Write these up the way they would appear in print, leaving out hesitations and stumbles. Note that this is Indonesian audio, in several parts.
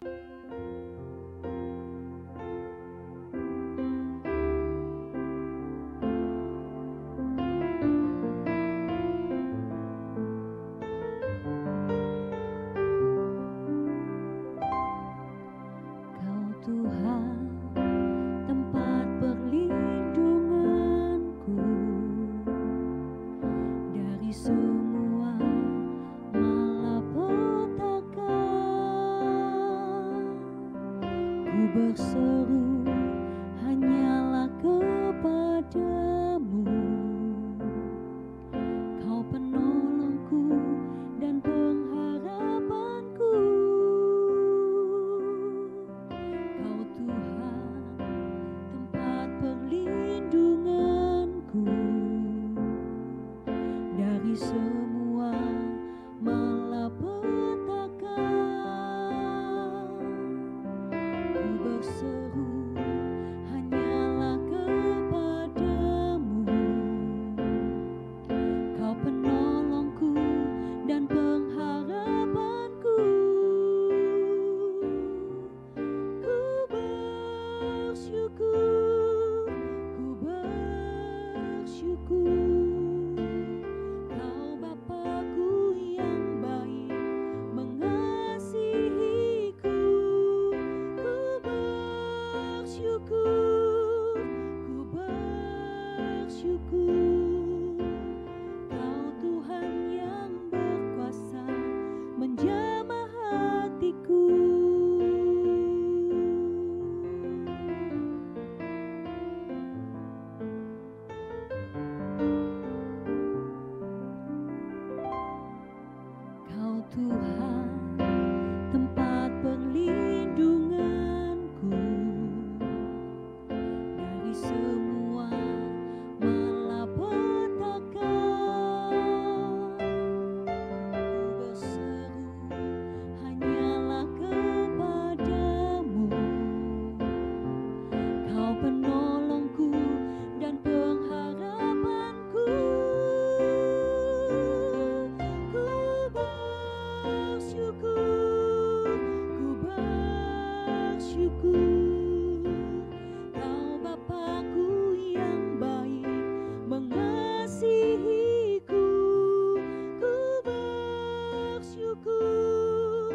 Kau Tuhan, tempat perlindunganku dari semua malapetaka. Ku berseru hanyalah kepadamu, Kau penolongku dan pengharapanku. Kau Tuhan, tempat perlindunganku dari semua malapetaka. Ku berseru hanyalah kepadamu, Kau penolongku dan pengharapanku. Ku bersyukur, Kau Bapa-Ku yang baik mengasihiku. Ku bersyukur, Kau Tuhan yang berkuasa menjamah hatiku. Kau Tuhan, tempat perlindunganku dari semua malapetaka. Ku berseru hanyalah kepadamu, Kau penolongku dan pengharapanku. Ku bersyukur, Kau Bapa-Ku yang baik mengasihiku. Ku bersyukur,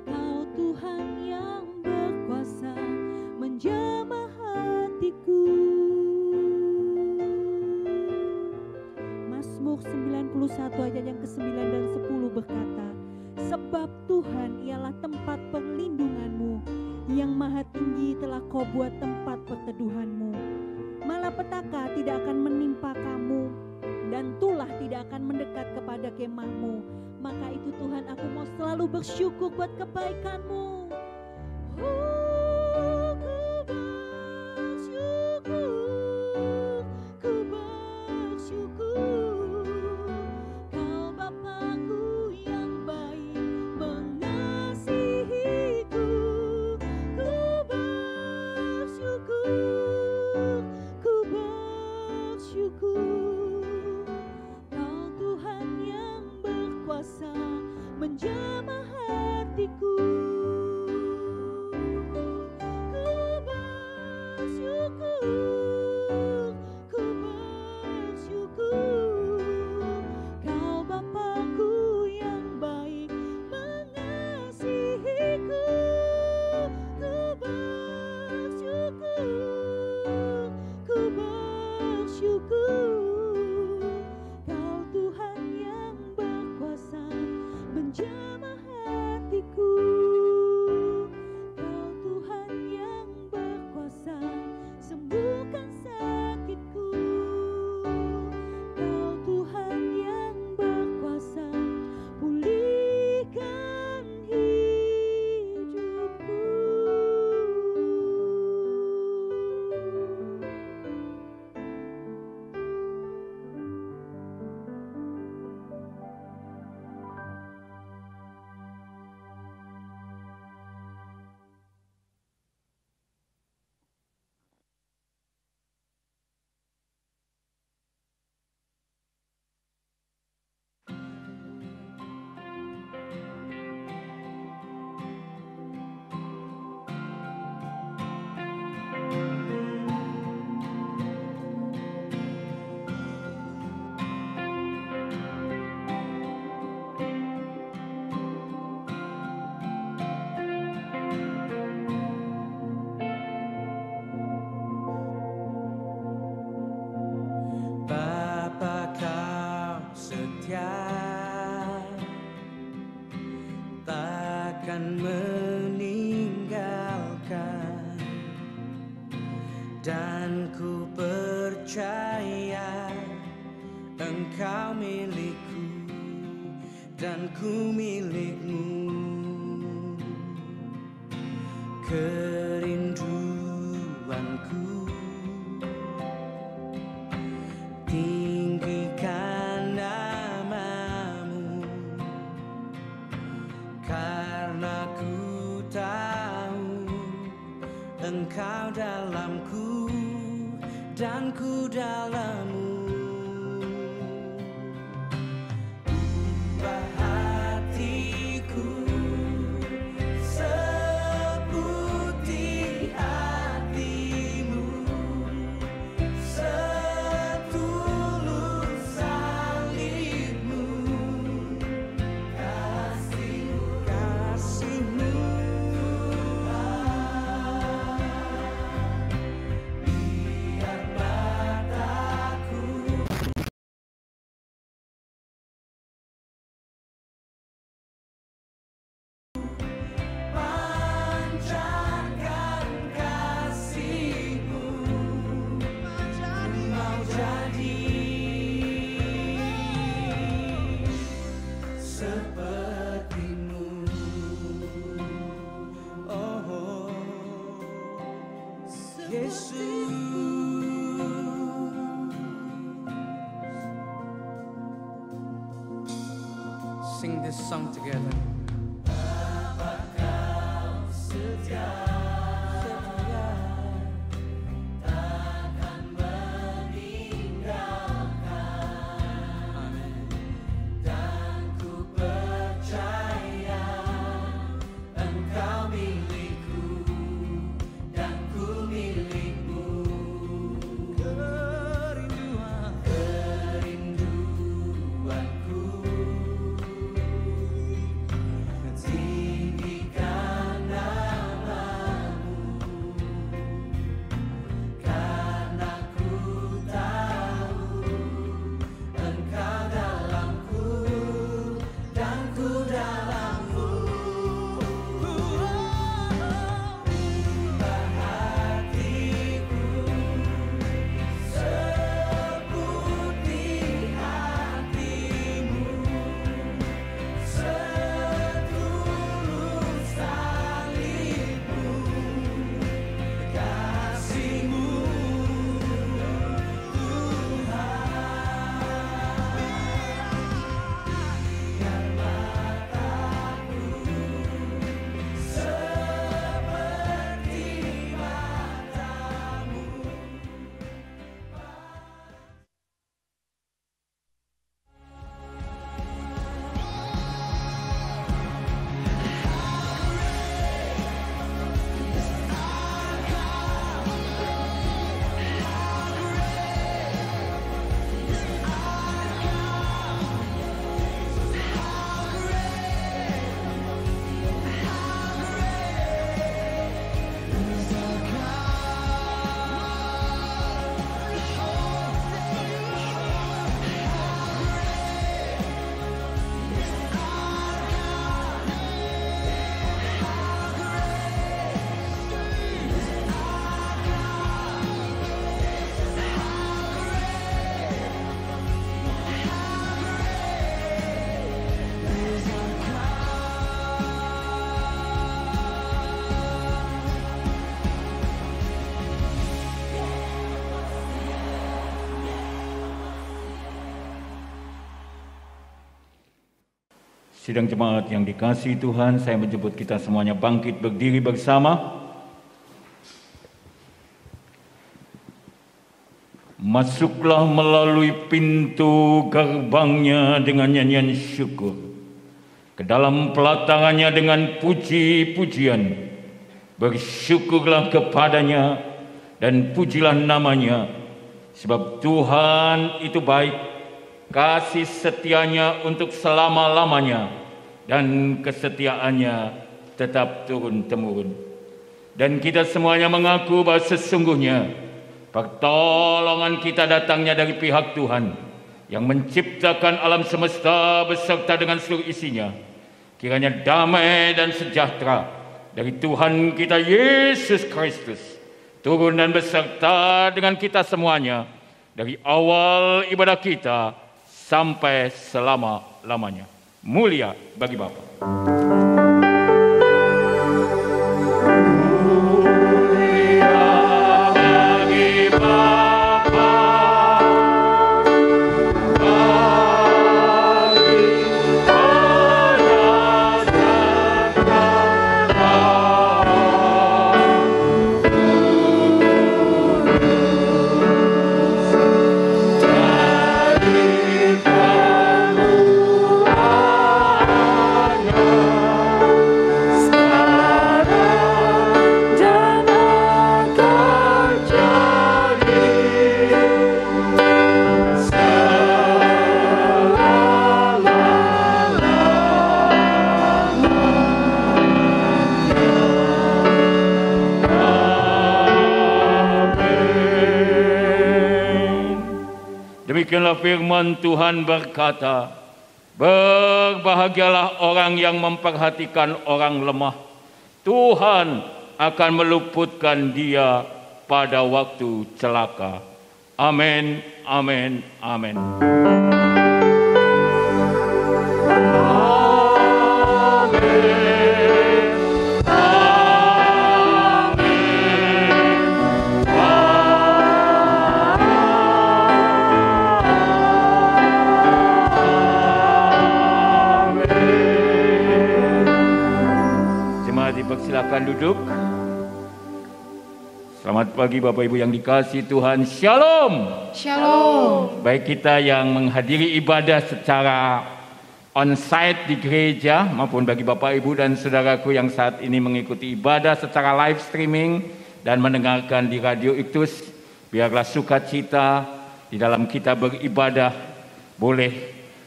Kau Tuhan yang berkuasa menjamah hatiku. Mazmur 91 ayat yang ke-9 dan 10 berkata, sebab Tuhan ialah tempat perlindunganmu, yang maha tinggi telah Kau buat tempat perteduhanmu. Malapetaka tidak akan menimpa kamu, dan tulah tidak akan mendekat kepada kemahmu. Maka itu Tuhan, aku mau selalu bersyukur buat kebaikan-Mu. Ku bersyukur, Kau Bapa-Ku yang baik mengasihiku. Ku bersyukur, Kau Tuhan yang berkuasa menjamah hatiku. Ku bersyukur, Kau Bapa-Ku yang baik mengasihiku. Ku bersyukur, Kau Tuhan yang berkuasa menjamah hatiku. takkan meninggalkan, dan ku percaya Engkau milikku dan ku milikmu. Kerinduanku tinggikan namamu, karena ku tahu Engkau dalamku dan ku dalammu. Ubah hatiku seputih hatimu, setulus salibmu, kasihmu biar mataku pancarkan kasihmu, mau jadi sepertimu. Oh Yesus. Sing this song together. Setia, takkan meninggalkan. Amin. Dan ku percaya Engkau milikku dan ku milikmu. Kerinduanku tinggikan namamu, karena ku tahu Engkau dalamku dan ku dalammu. Ubah hatiku seputih hatimu, setulus salibmu, kasihmu Tuhan, biar mataku seperti matamu. Sidang jemaat yang dikasihi Tuhan, saya menjemput kita semuanya bangkit berdiri bersama. Masuklah melalui pintu gerbangnya dengan nyanyian syukur, ke dalam pelatangannya dengan puji-pujian. Bersyukurlah kepadanya dan pujilah namanya, sebab Tuhan itu baik. Kasih setianya untuk selama-lamanya, dan kesetiaannya tetap turun-temurun. Dan kita semuanya mengaku bahwa sesungguhnya pertolongan kita datangnya dari pihak Tuhan yang menciptakan alam semesta beserta dengan seluruh isinya. kiranya damai dan sejahtera dari Tuhan kita Yesus Kristus turun dan beserta dengan kita semuanya dari awal ibadah kita sampai selama-lamanya. Mulia bagi Bapa. Demikianlah firman Tuhan berkata, berbahagialah orang yang memperhatikan orang lemah. Tuhan akan meluputkan dia pada waktu celaka. Amin, amin, amin. Silakan duduk. Selamat pagi Bapak Ibu yang dikasihi Tuhan. Shalom. Shalom. Baik kita yang menghadiri ibadah secara on-site di gereja maupun bagi Bapak Ibu dan saudaraku yang saat ini mengikuti ibadah secara live streaming dan mendengarkan di Radio Iktus, biarlah sukacita di dalam kita beribadah boleh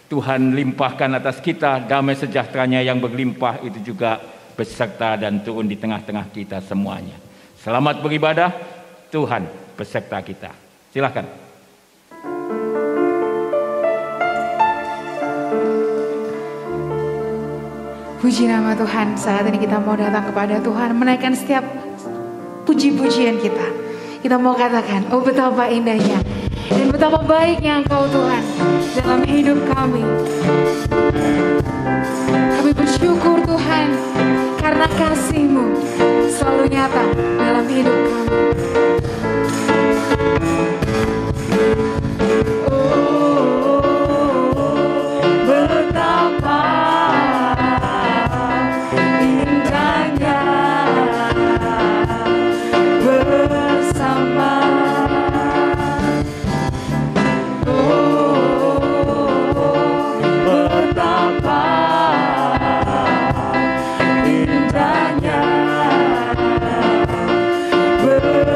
Tuhan limpahkan atas kita damai sejahteranya yang berlimpah itu juga beserta dan turun di tengah-tengah kita semuanya. Selamat beribadah, Tuhan beserta kita. Silakan. Puji nama Tuhan. Saat ini kita mau datang kepada Tuhan, menaikkan setiap puji-pujian kita. Kita mau katakan, oh betapa indahnya dan betapa baiknya Engkau Tuhan dalam hidup kami. Kami bersyukur Tuhan karena kasih-Mu selalu nyata dalam hidup kami. Betapa indahnya bersama. Betapa indahnya bersama.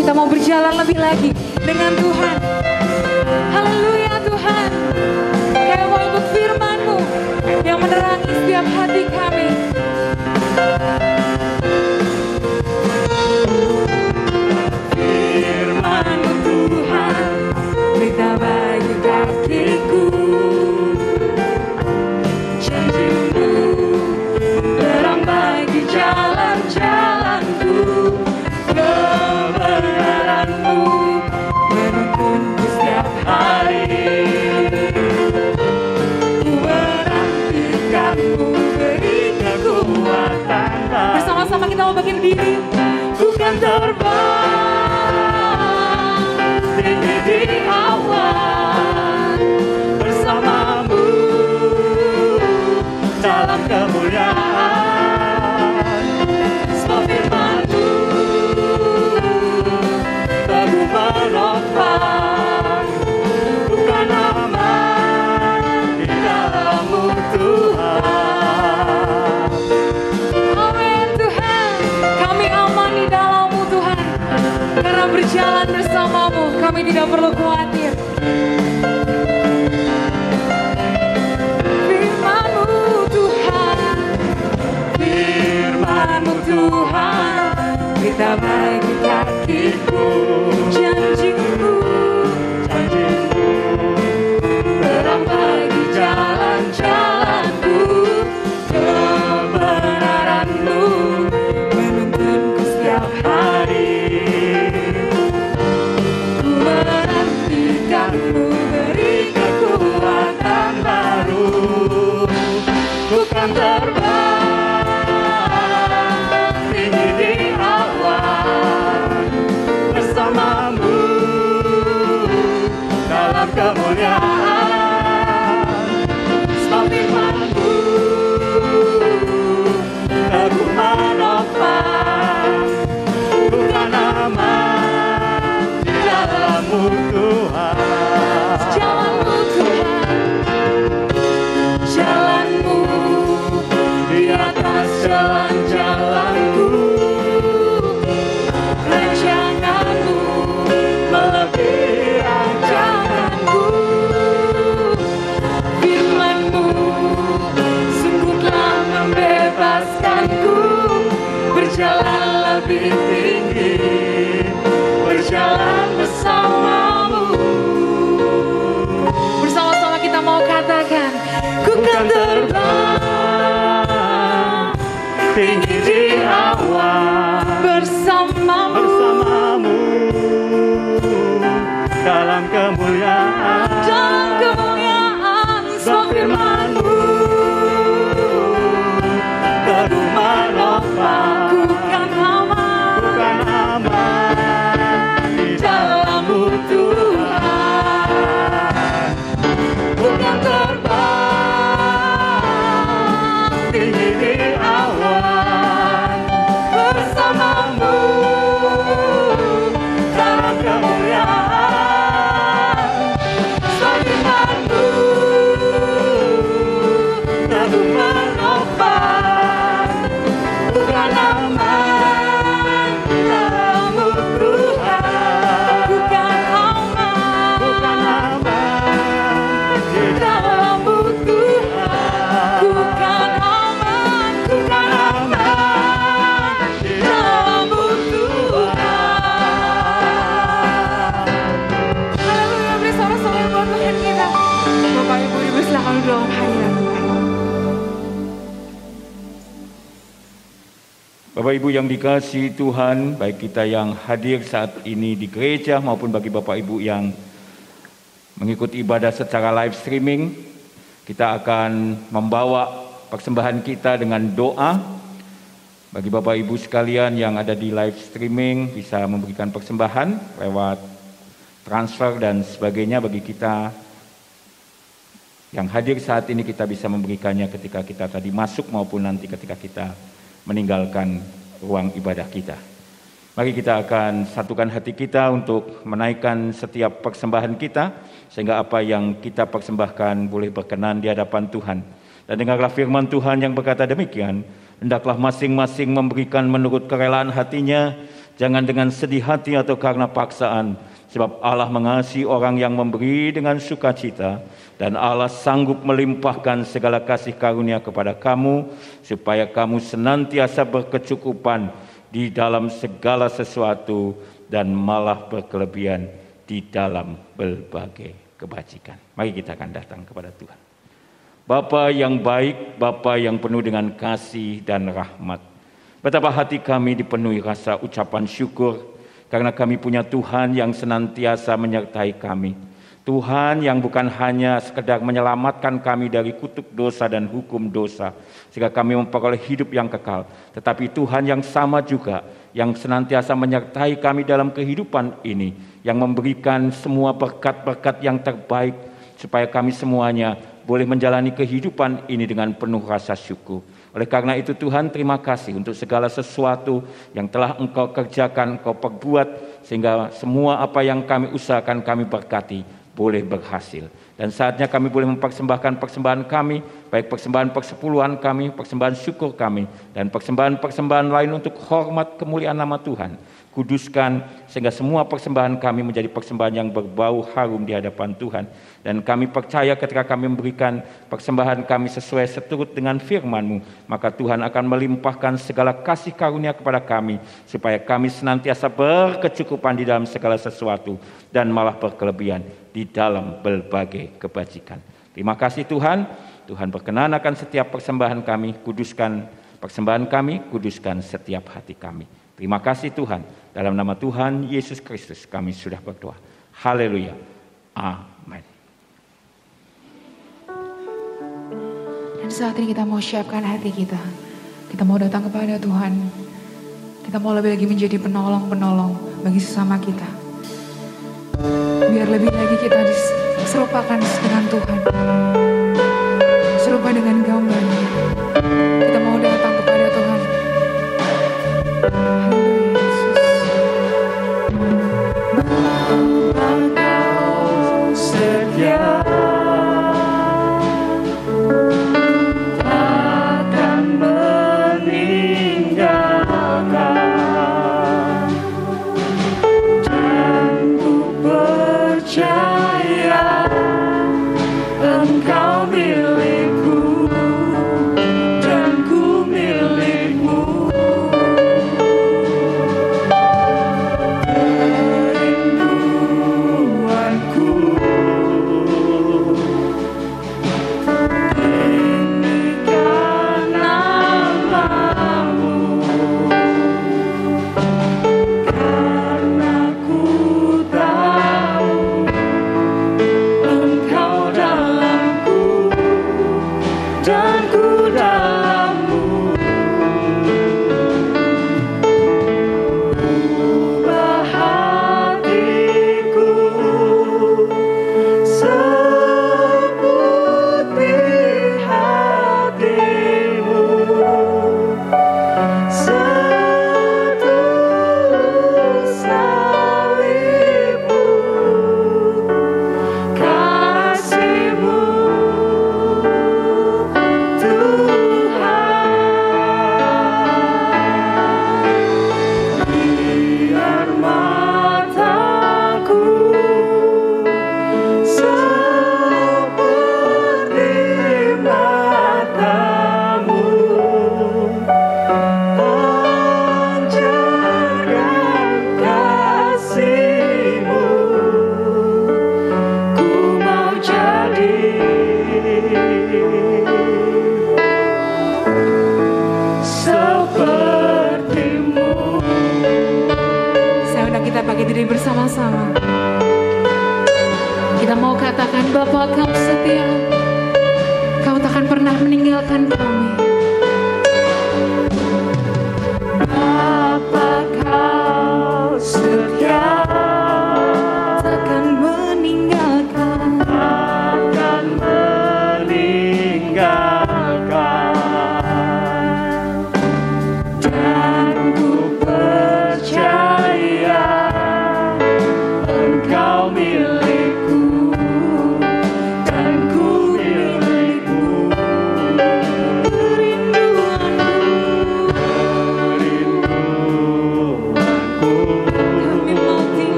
Kita mau berjalan lebih lagi dengan Tuhan. Haleluya Tuhan. Kami mau ikut firman-Mu yang menerangi setiap hati kami. Firman-Mu Tuhan, berita bagi kakiku. Janji-Mu terang bagi jalan-jalanku. Kebenaran-Mu menuntunku setiap hari. Ku menantikan-Mu, beri kekuatan. Bersama-sama kita mau bagi diri. Bukan terbang tinggi di awan, bersama-Mu dalam kemuliaan. Sebab firman-Mu teguh menopang, bukan aman di dalam-Mu Tuhan. Amin Tuhan. Kami aman di dalam-Mu Tuhan. Karena berjalan bersama-Mu, kami tidak perlu khawatir. Firman-Mu Tuhan, Firman-Mu Tuhan, berita bagi kakiku. janji-Mu Janji-Mu terang bagi jalan-jalanku. Kebenaran-Mu menuntunku setiap hari. Ku menantikan-Mu, beri kekuatan baru. Bukan terbang tinggi di awan, bersama-Mu dalam kemuliaan. Sebab firman-Mu teguh menopang, bukan aman di dalam-Mu Tuhan. jalan-Mu Tuhan, Jalan-Mu di atas jalan-jalanku. Rancangan-Mu melebihi rancanganku. Firman-Mu sungguh telah membebaskanku. Berjalan lebih tinggi, berjalan bersama-Mu. bersama-sama kita mau katakan, ku kan terbang tinggi di awan, bersama-Mu bersama-Mu dalam kemuliaan. dalam kemuliaan. Sebab firman-Mu teguh menopang, Bukan aman bukan aman di dalam-Mu Tuhan. Bukan terbang tinggi di awan, bersama-Mu dalam kemuliaan. Sebab firman-Mu teguh menopang, bukan aman di dalam-Mu Tuhan. bukan aman Bukan aman di dalam-Mu Tuhan. bukan aman Bukan aman di dalam-Mu Tuhan. Haleluya, beri sorak-sorai buat Tuhan kita. Bapak Ibu dipersilakan dalam hadirat Tuhan. Bapak Ibu yang dikasihi Tuhan, baik kita yang hadir saat ini di gereja maupun bagi Bapak Ibu yang mengikuti ibadah secara live streaming, kita akan membawa persembahan kita dengan doa. Bagi Bapak Ibu sekalian yang ada di live streaming bisa memberikan persembahan lewat transfer dan sebagainya. Bagi kita yang hadir saat ini kita bisa memberikannya ketika kita tadi masuk maupun nanti ketika kita meninggalkan ruang ibadah kita. Mari kita akan satukan hati kita untuk menaikkan setiap persembahan kita, sehingga apa yang kita persembahkan boleh berkenan di hadapan Tuhan. Dan dengarlah firman Tuhan yang berkata demikian, hendaklah masing-masing memberikan menurut kerelaan hatinya, Jangan dengan sedih hati atau karena paksaan, sebab Allah mengasihi orang yang memberi dengan sukacita, dan Allah sanggup melimpahkan segala kasih karunia kepada kamu, supaya kamu senantiasa berkecukupan di dalam segala sesuatu, dan malah berkelebihan di dalam berbagai kebajikan. Mari kita akan datang kepada Tuhan. Bapa yang baik, Bapa yang penuh dengan kasih dan rahmat, betapa hati kami dipenuhi rasa ucapan syukur karena kami punya Tuhan yang senantiasa menyertai kami. Tuhan yang bukan hanya sekedar menyelamatkan kami dari kutuk dosa dan hukum dosa sehingga kami memperoleh hidup yang kekal, tetapi Tuhan yang sama juga yang senantiasa menyertai kami dalam kehidupan ini, yang memberikan semua berkat-berkat yang terbaik supaya kami semuanya boleh menjalani kehidupan ini dengan penuh rasa syukur. Oleh karena itu Tuhan, terima kasih untuk segala sesuatu yang telah Engkau kerjakan, Engkau perbuat, sehingga semua apa yang kami usahakan, kami berkati, boleh berhasil. Dan saatnya kami boleh mempersembahkan persembahan kami, baik persembahan persepuluhan kami, persembahan syukur kami, dan persembahan-persembahan lain untuk hormat kemuliaan nama Tuhan. Kuduskan sehingga semua persembahan kami menjadi persembahan yang berbau harum di hadapan Tuhan. Dan kami percaya ketika kami memberikan persembahan kami sesuai seturut dengan firman-Mu, maka Tuhan akan melimpahkan segala kasih karunia kepada kami, supaya kami senantiasa berkecukupan di dalam segala sesuatu, dan malah berkelebihan di dalam berbagai kebajikan. Terima kasih Tuhan. Tuhan berkenan akan setiap persembahan kami, kuduskan persembahan kami, kuduskan setiap hati kami. Terima kasih Tuhan, dalam nama Tuhan Yesus Kristus kami sudah berdoa. Haleluya. Amin. Dan saat ini kita mau siapkan hati kita. Kita mau datang kepada Tuhan. Kita mau lebih lagi menjadi penolong-penolong bagi sesama kita. Biar lebih lagi kita diserupakan dengan Tuhan. Serupa dengan gambarnya. Kita mau datang kepada Tuhan. Haleluya Yesus. Engkau setia, takkan meninggalkan, dan ku percaya Engkau milikku, dan ku milikmu. bangkit diri bersama-sama. Kita mau katakan, Bapa, Kau setia, Kau takkan pernah meninggalkan kami. Bapa, Kau setia, takkan meninggalkan, takkan meninggalkan, dan ku percaya Engkau milikku, dan ku milikmu.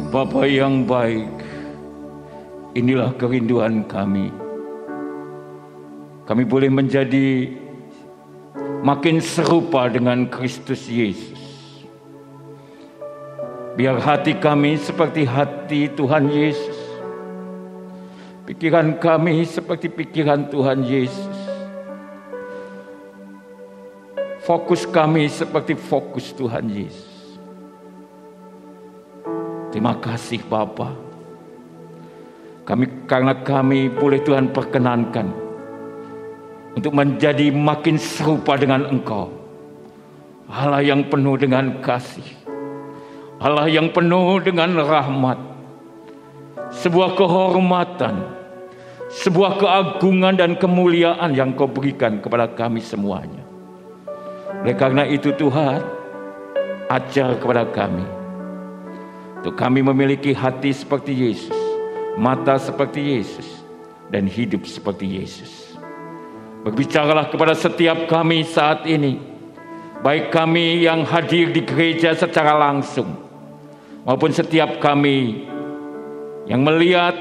Bapa yang baik, inilah kerinduan kami. Kami boleh menjadi makin serupa dengan Kristus Yesus. Biar hati kami seperti hati Tuhan Yesus. Pikiran kami seperti pikiran Tuhan Yesus. Fokus kami seperti fokus Tuhan Yesus. Terima kasih Bapa. Karena kami boleh Tuhan perkenankan untuk menjadi makin serupa dengan Engkau. Allah yang penuh dengan kasih, Allah yang penuh dengan rahmat, sebuah kehormatan, sebuah keagungan dan kemuliaan yang Kau berikan kepada kami semuanya. Oleh karena itu Tuhan, ajar kepada kami untuk kami memiliki hati seperti Yesus, mata seperti Yesus, dan hidup seperti Yesus. Berbicaralah kepada setiap kami saat ini, baik kami yang hadir di gereja secara langsung, maupun setiap kami yang melihat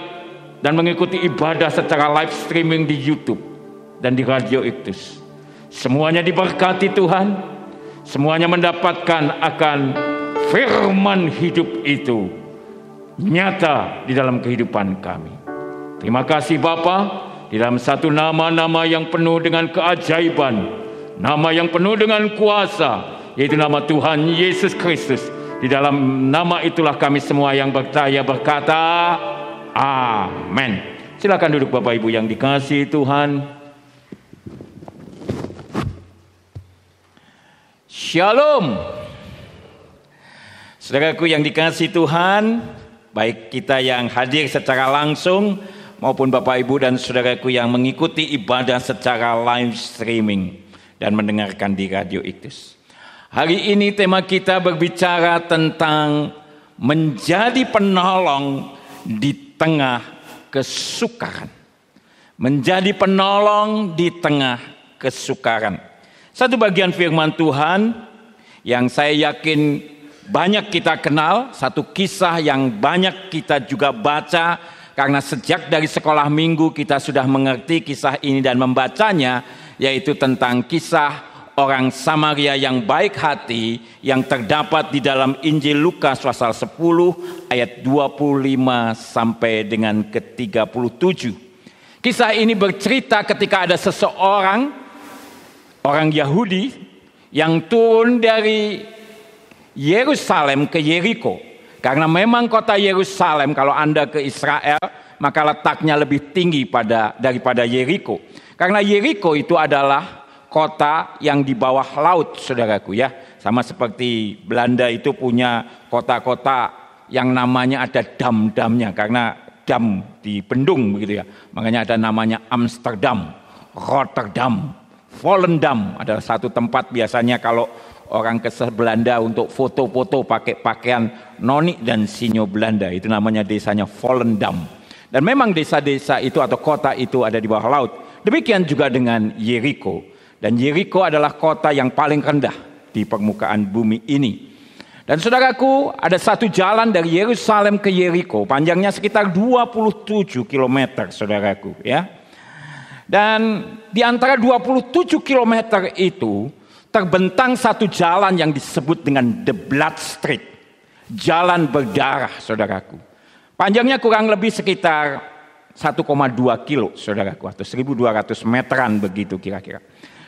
dan mengikuti ibadah secara live streaming di YouTube dan di Radio Iktus. Semuanya diberkati Tuhan, semuanya mendapatkan akan firman hidup itu nyata di dalam kehidupan kami. Terima kasih Bapa. Di dalam satu nama-nama yang penuh dengan keajaiban, nama yang penuh dengan kuasa, yaitu nama Tuhan Yesus Kristus. Di dalam nama itulah kami semua yang percaya berkata, amin. Silakan duduk Bapak Ibu yang dikasihi Tuhan. Shalom. Saudaraku yang dikasihi Tuhan, baik kita yang hadir secara langsung maupun Bapak Ibu dan saudaraku yang mengikuti ibadah secara live streaming dan mendengarkan di Radio Iktus. Hari ini tema kita berbicara tentang menjadi penolong di tengah kesukaran. Menjadi penolong di tengah kesukaran. Satu bagian firman Tuhan yang saya yakin banyak kita kenal, satu kisah yang banyak kita juga baca. Karena sejak dari sekolah minggu kita sudah mengerti kisah ini dan membacanya, yaitu tentang kisah orang Samaria yang baik hati yang terdapat di dalam Injil Lukas pasal 10 ayat 25 sampai dengan ke-37. Kisah ini bercerita ketika ada seseorang, orang Yahudi yang turun dari Yerusalem ke Yeriko. Karena memang kota Yerusalem kalau Anda ke Israel maka letaknya lebih tinggi daripada Yeriko. Karena Yeriko itu adalah kota yang di bawah laut, saudaraku ya. Sama seperti Belanda itu punya kota-kota yang namanya ada dam-damnya karena dam dibendung begitu ya. Makanya ada namanya Amsterdam, Rotterdam, Volendam adalah satu tempat biasanya kalau orang ke Belanda untuk foto-foto pakai pakaian noni dan sinyo Belanda. Itu namanya desanya Volendam. Dan memang desa-desa itu atau kota itu ada di bawah laut. Demikian juga dengan Yeriko. Dan Yeriko adalah kota yang paling rendah di permukaan bumi ini. Dan saudaraku, ada satu jalan dari Yerusalem ke Yeriko. Panjangnya sekitar 27 km saudaraku ya. Dan di antara 27 km itu terbentang satu jalan yang disebut dengan The Blood Street. Jalan berdarah, saudaraku. Panjangnya kurang lebih sekitar 1,2 kilo, saudaraku. Atau 1.200 meteran begitu kira-kira.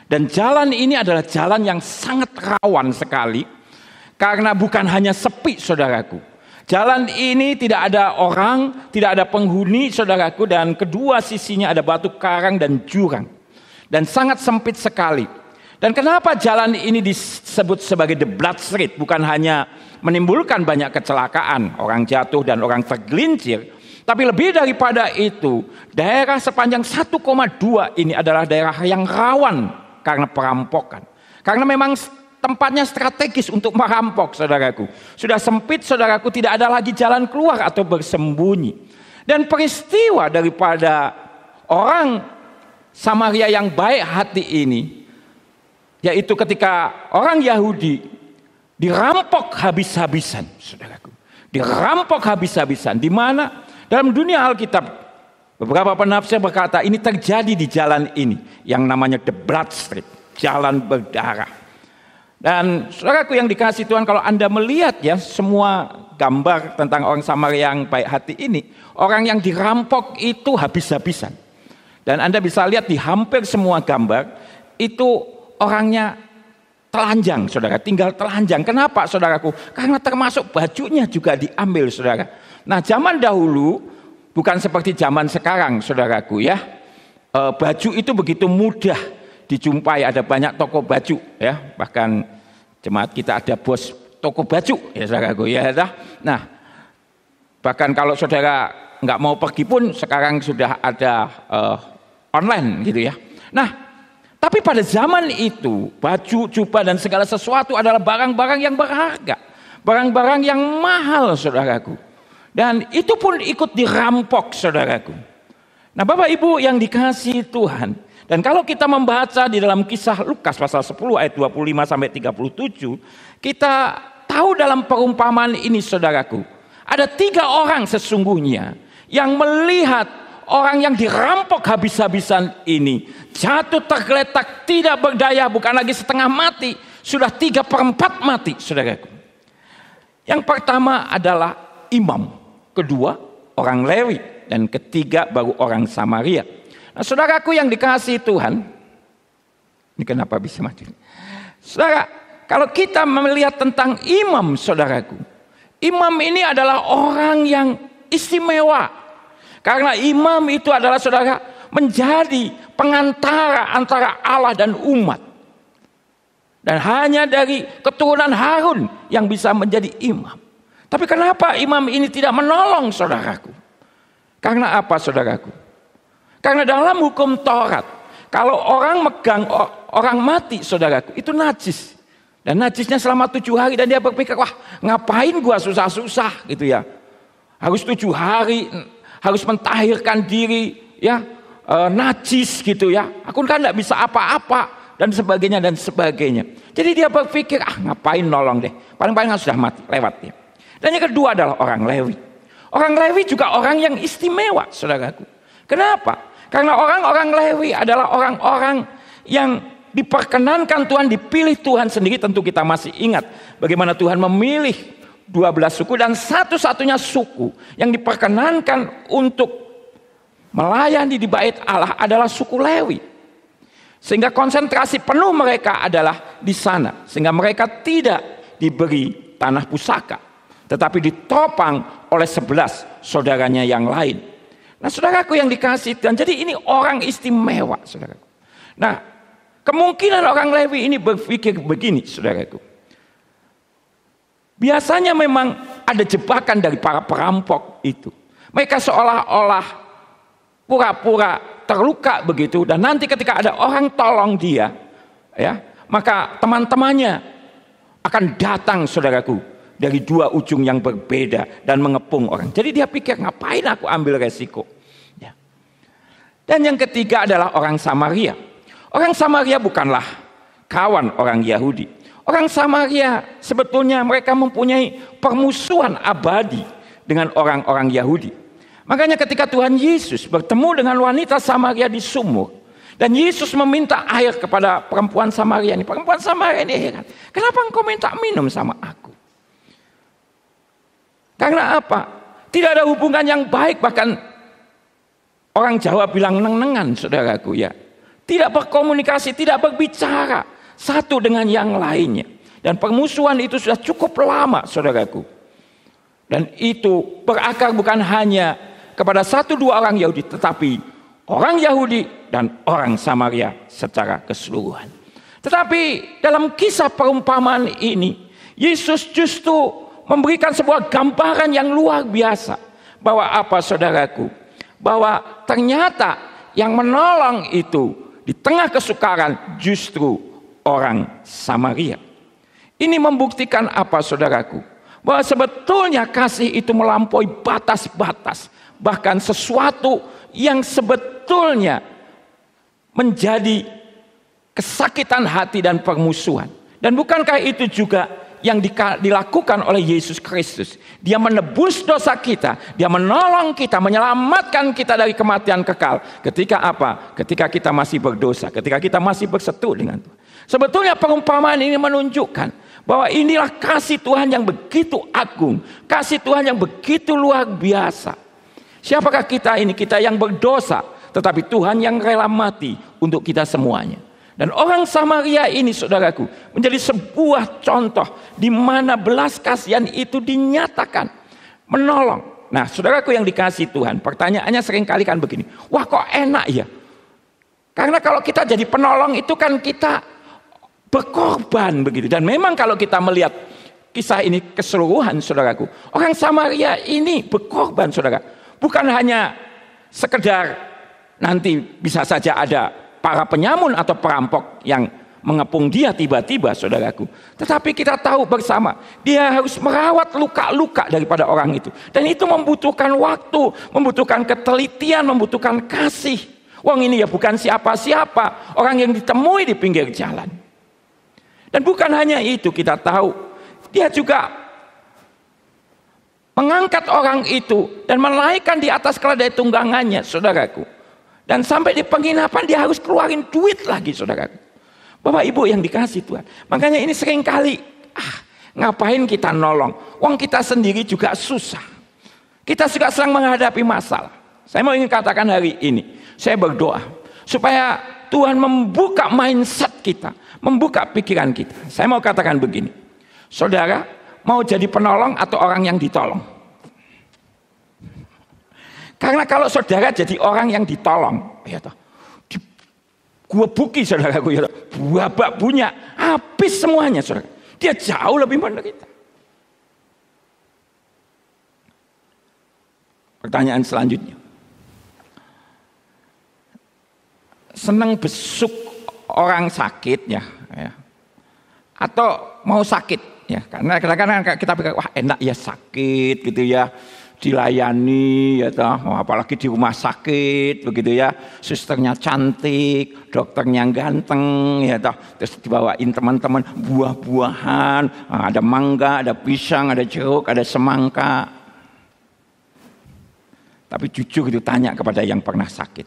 Dan jalan ini adalah jalan yang sangat rawan sekali. Karena bukan hanya sepi, saudaraku. Jalan ini tidak ada orang, tidak ada penghuni, saudaraku. Dan kedua sisinya ada batu karang dan jurang. Dan sangat sempit sekali. Dan kenapa jalan ini disebut sebagai The Blood Street? Bukan hanya menimbulkan banyak kecelakaan, orang jatuh dan orang tergelincir. Tapi lebih daripada itu, daerah sepanjang 1,2 ini adalah daerah yang rawan karena perampokan. Karena memang tempatnya strategis untuk merampok, saudaraku. Sudah sempit, saudaraku, tidak ada lagi jalan keluar atau bersembunyi. Dan peristiwa daripada orang Samaria yang baik hati ini, yaitu ketika orang Yahudi dirampok habis-habisan, saudaraku. Dirampok habis-habisan. Di mana? Dalam dunia Alkitab, beberapa penafsir berkata ini terjadi di jalan ini yang namanya the blood street, jalan berdarah. Dan saudaraku yang dikasihi Tuhan, kalau Anda melihat ya semua gambar tentang orang Samaria yang baik hati ini, orang yang dirampok itu habis-habisan. Dan Anda bisa lihat di hampir semua gambar itu orangnya telanjang, saudara, tinggal telanjang. Kenapa, saudaraku? Karena termasuk bajunya juga diambil, saudara. Nah, zaman dahulu bukan seperti zaman sekarang, saudaraku ya. Baju itu begitu mudah dijumpai, ada banyak toko baju ya. Bahkan jemaat kita ada bos toko baju ya, saudaraku ya. Nah, bahkan kalau saudara nggak mau pergi pun sekarang sudah ada online gitu ya. Nah, tapi pada zaman itu baju, jubah dan segala sesuatu adalah barang-barang yang berharga, barang-barang yang mahal, saudaraku. Dan itu pun ikut dirampok, saudaraku. Nah, Bapak Ibu yang dikasihi Tuhan, dan kalau kita membaca di dalam kisah Lukas pasal 10 ayat 25 sampai 37, kita tahu dalam perumpamaan ini, saudaraku, ada 3 orang sesungguhnya yang melihat orang yang dirampok habis-habisan ini jatuh tergeletak, tidak berdaya, bukan lagi setengah mati, sudah 3/4 mati, saudaraku. Yang pertama adalah imam, kedua orang Lewi, dan ketiga baru orang Samaria. Nah, saudaraku yang dikasihi Tuhan, ini kenapa bisa mati? Saudara, kalau kita melihat tentang imam, saudaraku, imam ini adalah orang yang istimewa. Karena imam itu adalah, saudara, menjadi pengantara antara Allah dan umat. Dan hanya dari keturunan Harun yang bisa menjadi imam. Tapi kenapa imam ini tidak menolong, saudaraku? Karena apa, saudaraku? Karena dalam hukum Taurat, kalau orang megang orang mati, saudaraku, itu najis. Dan najisnya selama 7 hari, dan dia berpikir, wah ngapain gua susah-susah gitu ya. Harus 7 hari, harus mentahirkan diri, ya, najis gitu ya. Aku kan nggak bisa apa-apa dan sebagainya dan sebagainya. Jadi dia berpikir, ngapain nolong deh, paling-paling sudah mati, lewat ya. Dan yang kedua adalah orang Lewi. Orang Lewi juga orang yang istimewa, saudaraku. Kenapa? Karena orang-orang Lewi adalah orang-orang yang diperkenankan Tuhan, dipilih Tuhan sendiri. Tentu kita masih ingat bagaimana Tuhan memilih 12 suku, dan satu-satunya suku yang diperkenankan untuk melayani di bait Allah adalah suku Lewi. Sehingga konsentrasi penuh mereka adalah di sana. Sehingga mereka tidak diberi tanah pusaka, tetapi ditopang oleh 11 saudaranya yang lain. Nah, saudaraku yang dikasihi Tuhan, jadi ini orang istimewa, saudaraku. Nah, kemungkinan orang Lewi ini berpikir begini, saudaraku. Biasanya memang ada jebakan dari para perampok itu. Mereka seolah-olah pura-pura terluka begitu, dan nanti ketika ada orang tolong dia, ya, maka teman-temannya akan datang, saudaraku, dari 2 ujung yang berbeda dan mengepung orang. Jadi dia pikir, ngapain aku ambil resiko? Ya. Dan yang ketiga adalah orang Samaria. Orang Samaria bukanlah kawan orang Yahudi. Orang Samaria sebetulnya mereka mempunyai permusuhan abadi dengan orang-orang Yahudi. Makanya ketika Tuhan Yesus bertemu dengan wanita Samaria di sumur, dan Yesus meminta air kepada perempuan Samaria ini. Perempuan Samaria ini heran, kenapa engkau minta minum sama aku? Karena apa? Tidak ada hubungan yang baik, bahkan orang Jawa bilang neng-nengan, saudaraku ya. Tidak berkomunikasi, tidak berbicara satu dengan yang lainnya. Dan permusuhan itu sudah cukup lama, saudaraku. Dan itu berakar bukan hanya kepada 1-2 orang Yahudi, tetapi orang Yahudi dan orang Samaria secara keseluruhan. Tetapi dalam kisah perumpamaan ini, Yesus justru memberikan sebuah gambaran yang luar biasa. Bahwa apa, saudaraku? Bahwa ternyata yang menolong itu di tengah kesukaran justru orang Samaria. Ini membuktikan apa, saudaraku? Bahwa sebetulnya kasih itu melampaui batas-batas. Bahkan sesuatu yang sebetulnya menjadi kesakitan hati dan permusuhan. Dan bukankah itu juga yang dilakukan oleh Yesus Kristus. Dia menebus dosa kita, dia menolong kita, menyelamatkan kita dari kematian kekal. Ketika apa? Ketika kita masih berdosa, ketika kita masih bersetu dengan Tuhan. Sebetulnya perumpamaan ini menunjukkan bahwa inilah kasih Tuhan yang begitu agung, kasih Tuhan yang begitu luar biasa. Siapakah kita ini? Kita yang berdosa, tetapi Tuhan yang rela mati untuk kita semuanya. Dan orang Samaria ini, saudaraku, menjadi sebuah contoh di mana belas kasihan itu dinyatakan, menolong. Nah, saudaraku yang dikasih Tuhan, pertanyaannya seringkali kan begini, wah kok enak ya? Karena kalau kita jadi penolong itu kan kita berkorban begitu. Dan memang kalau kita melihat kisah ini keseluruhan, saudaraku, orang Samaria ini berkorban, saudara. Bukan hanya sekedar nanti bisa saja ada para penyamun atau perampok yang mengepung dia tiba-tiba, saudaraku. Tetapi kita tahu bersama, dia harus merawat luka-luka daripada orang itu. Dan itu membutuhkan waktu, membutuhkan ketelitian, membutuhkan kasih. Wong ini ya bukan siapa-siapa, orang yang ditemui di pinggir jalan. Dan bukan hanya itu, kita tahu, dia juga mengangkat orang itu dan menaikkan di atas keledai tunggangannya, saudaraku. Dan sampai di penginapan dia harus keluarin duit lagi, saudara. Bapak Ibu yang dikasih Tuhan. Makanya ini sering kali, ngapain kita nolong? Wong kita sendiri juga susah. Kita juga sedang menghadapi masalah. Saya mau ingin katakan hari ini, saya berdoa supaya Tuhan membuka mindset kita, membuka pikiran kita. Saya mau katakan begini, saudara mau jadi penolong atau orang yang ditolong? Karena kalau saudara jadi orang yang ditolong, ya toh, gua buki saudaraku, ya toh, babak punya, habis semuanya saudara. Dia jauh lebih menderita. Pertanyaan selanjutnya, senang besuk orang sakit ya, atau mau sakit ya? Karena kadang-kadang kita pikir wah enak ya sakit gitu ya. Dilayani ya toh, apalagi di rumah sakit begitu ya, susternya cantik, dokternya ganteng ya toh, terus dibawain teman-teman buah-buahan, ada mangga, ada pisang, ada jeruk, ada semangka. Tapi jujur itu tanya kepada yang pernah sakit,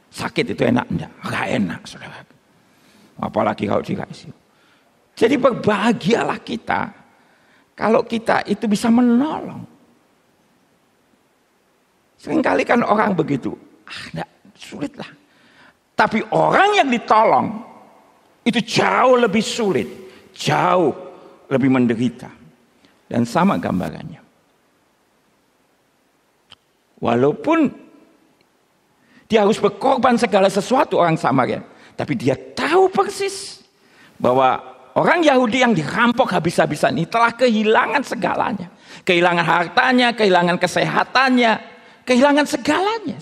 sakit itu enak enggak? Enggak enak, saudara. Apalagi kalau dikasih. Jadi berbahagialah kita kalau kita itu bisa menolong. Seringkali kan orang begitu, enggak, sulit lah. Tapi orang yang ditolong, itu jauh lebih sulit, jauh lebih menderita. Dan sama gambarannya. Walaupun dia harus berkorban segala sesuatu orang Samaria, tapi dia tahu persis bahwa orang Yahudi yang dirampok habis-habisan ini telah kehilangan segalanya. Kehilangan hartanya, kehilangan kesehatannya, kehilangan segalanya.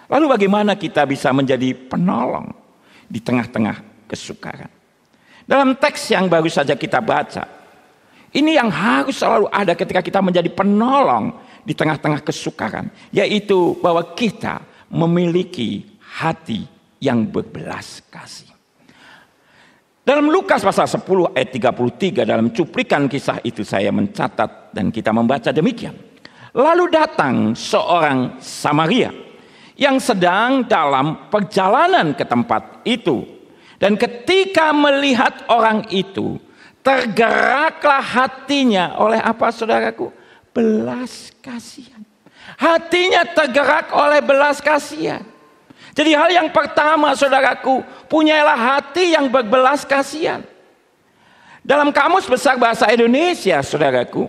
Lalu bagaimana kita bisa menjadi penolong di tengah-tengah kesukaran? Dalam teks yang baru saja kita baca, ini yang harus selalu ada ketika kita menjadi penolong di tengah-tengah kesukaran, yaitu bahwa kita memiliki hati yang berbelas kasih. Dalam Lukas pasal 10 ayat 33, dalam cuplikan kisah itu saya mencatat dan kita membaca demikian. Lalu datang seorang Samaria yang sedang dalam perjalanan ke tempat itu. Dan ketika melihat orang itu, tergeraklah hatinya oleh apa, saudaraku? Belas kasihan. Hatinya tergerak oleh belas kasihan. Jadi hal yang pertama, saudaraku, punyalah hati yang berbelas kasihan. Dalam Kamus Besar Bahasa Indonesia, saudaraku,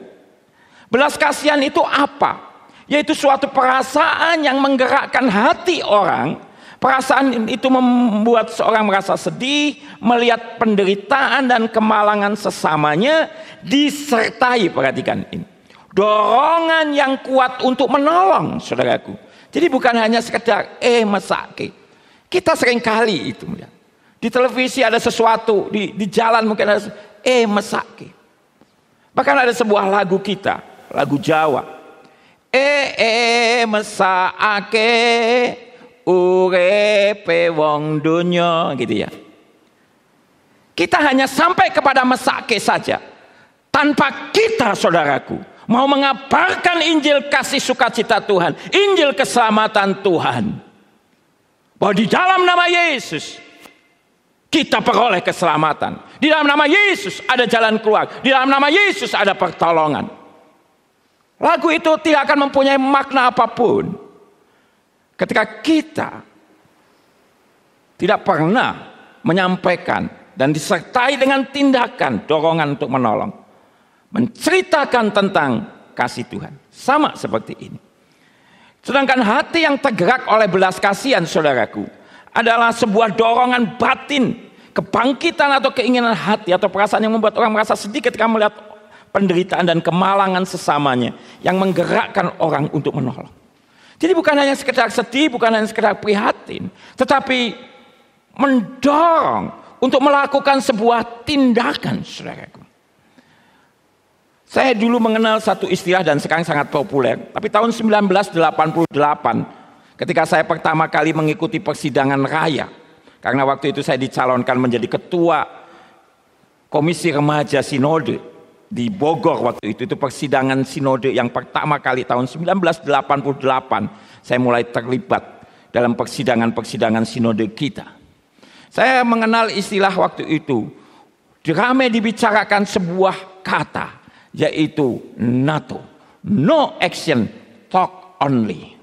belas kasihan itu apa? Yaitu suatu perasaan yang menggerakkan hati orang. Perasaan itu membuat seorang merasa sedih, melihat penderitaan dan kemalangan sesamanya, disertai, perhatikan ini, dorongan yang kuat untuk menolong, saudaraku. Jadi bukan hanya sekedar mesake. Kita sering kali itu melihat. Di televisi ada sesuatu, di jalan mungkin ada mesake. Bahkan ada sebuah lagu kita, lagu Jawa. Mesake urepe wong donya gitu ya. kita hanya sampai kepada Mesake saja, tanpa kita, saudaraku, mau mengabarkan Injil kasih sukacita Tuhan, Injil keselamatan Tuhan, bahwa di dalam nama Yesus kita peroleh keselamatan, di dalam nama Yesus ada jalan keluar, di dalam nama Yesus ada pertolongan. Lagu itu tidak akan mempunyai makna apapun ketika kita tidak pernah menyampaikan dan disertai dengan tindakan dorongan untuk menolong, menceritakan tentang kasih Tuhan. Sama seperti ini. Sedangkan hati yang tergerak oleh belas kasihan, saudaraku, adalah sebuah dorongan batin, kebangkitan atau keinginan hati atau perasaan yang membuat orang merasa sedih ketika melihat penderitaan dan kemalangan sesamanya, yang menggerakkan orang untuk menolong. Jadi bukan hanya sekedar sedih, bukan hanya sekedar prihatin, tetapi mendorong untuk melakukan sebuah tindakan, saudaraku. Saya dulu mengenal satu istilah dan sekarang sangat populer, tapi tahun 1988 ketika saya pertama kali mengikuti persidangan raya, karena waktu itu saya dicalonkan menjadi ketua Komisi Remaja Sinode di Bogor waktu itu persidangan sinode yang pertama kali tahun 1988 saya mulai terlibat dalam persidangan sinode kita. Saya mengenal istilah waktu itu, ramai dibicarakan sebuah kata, yaitu NATO, no action, talk only.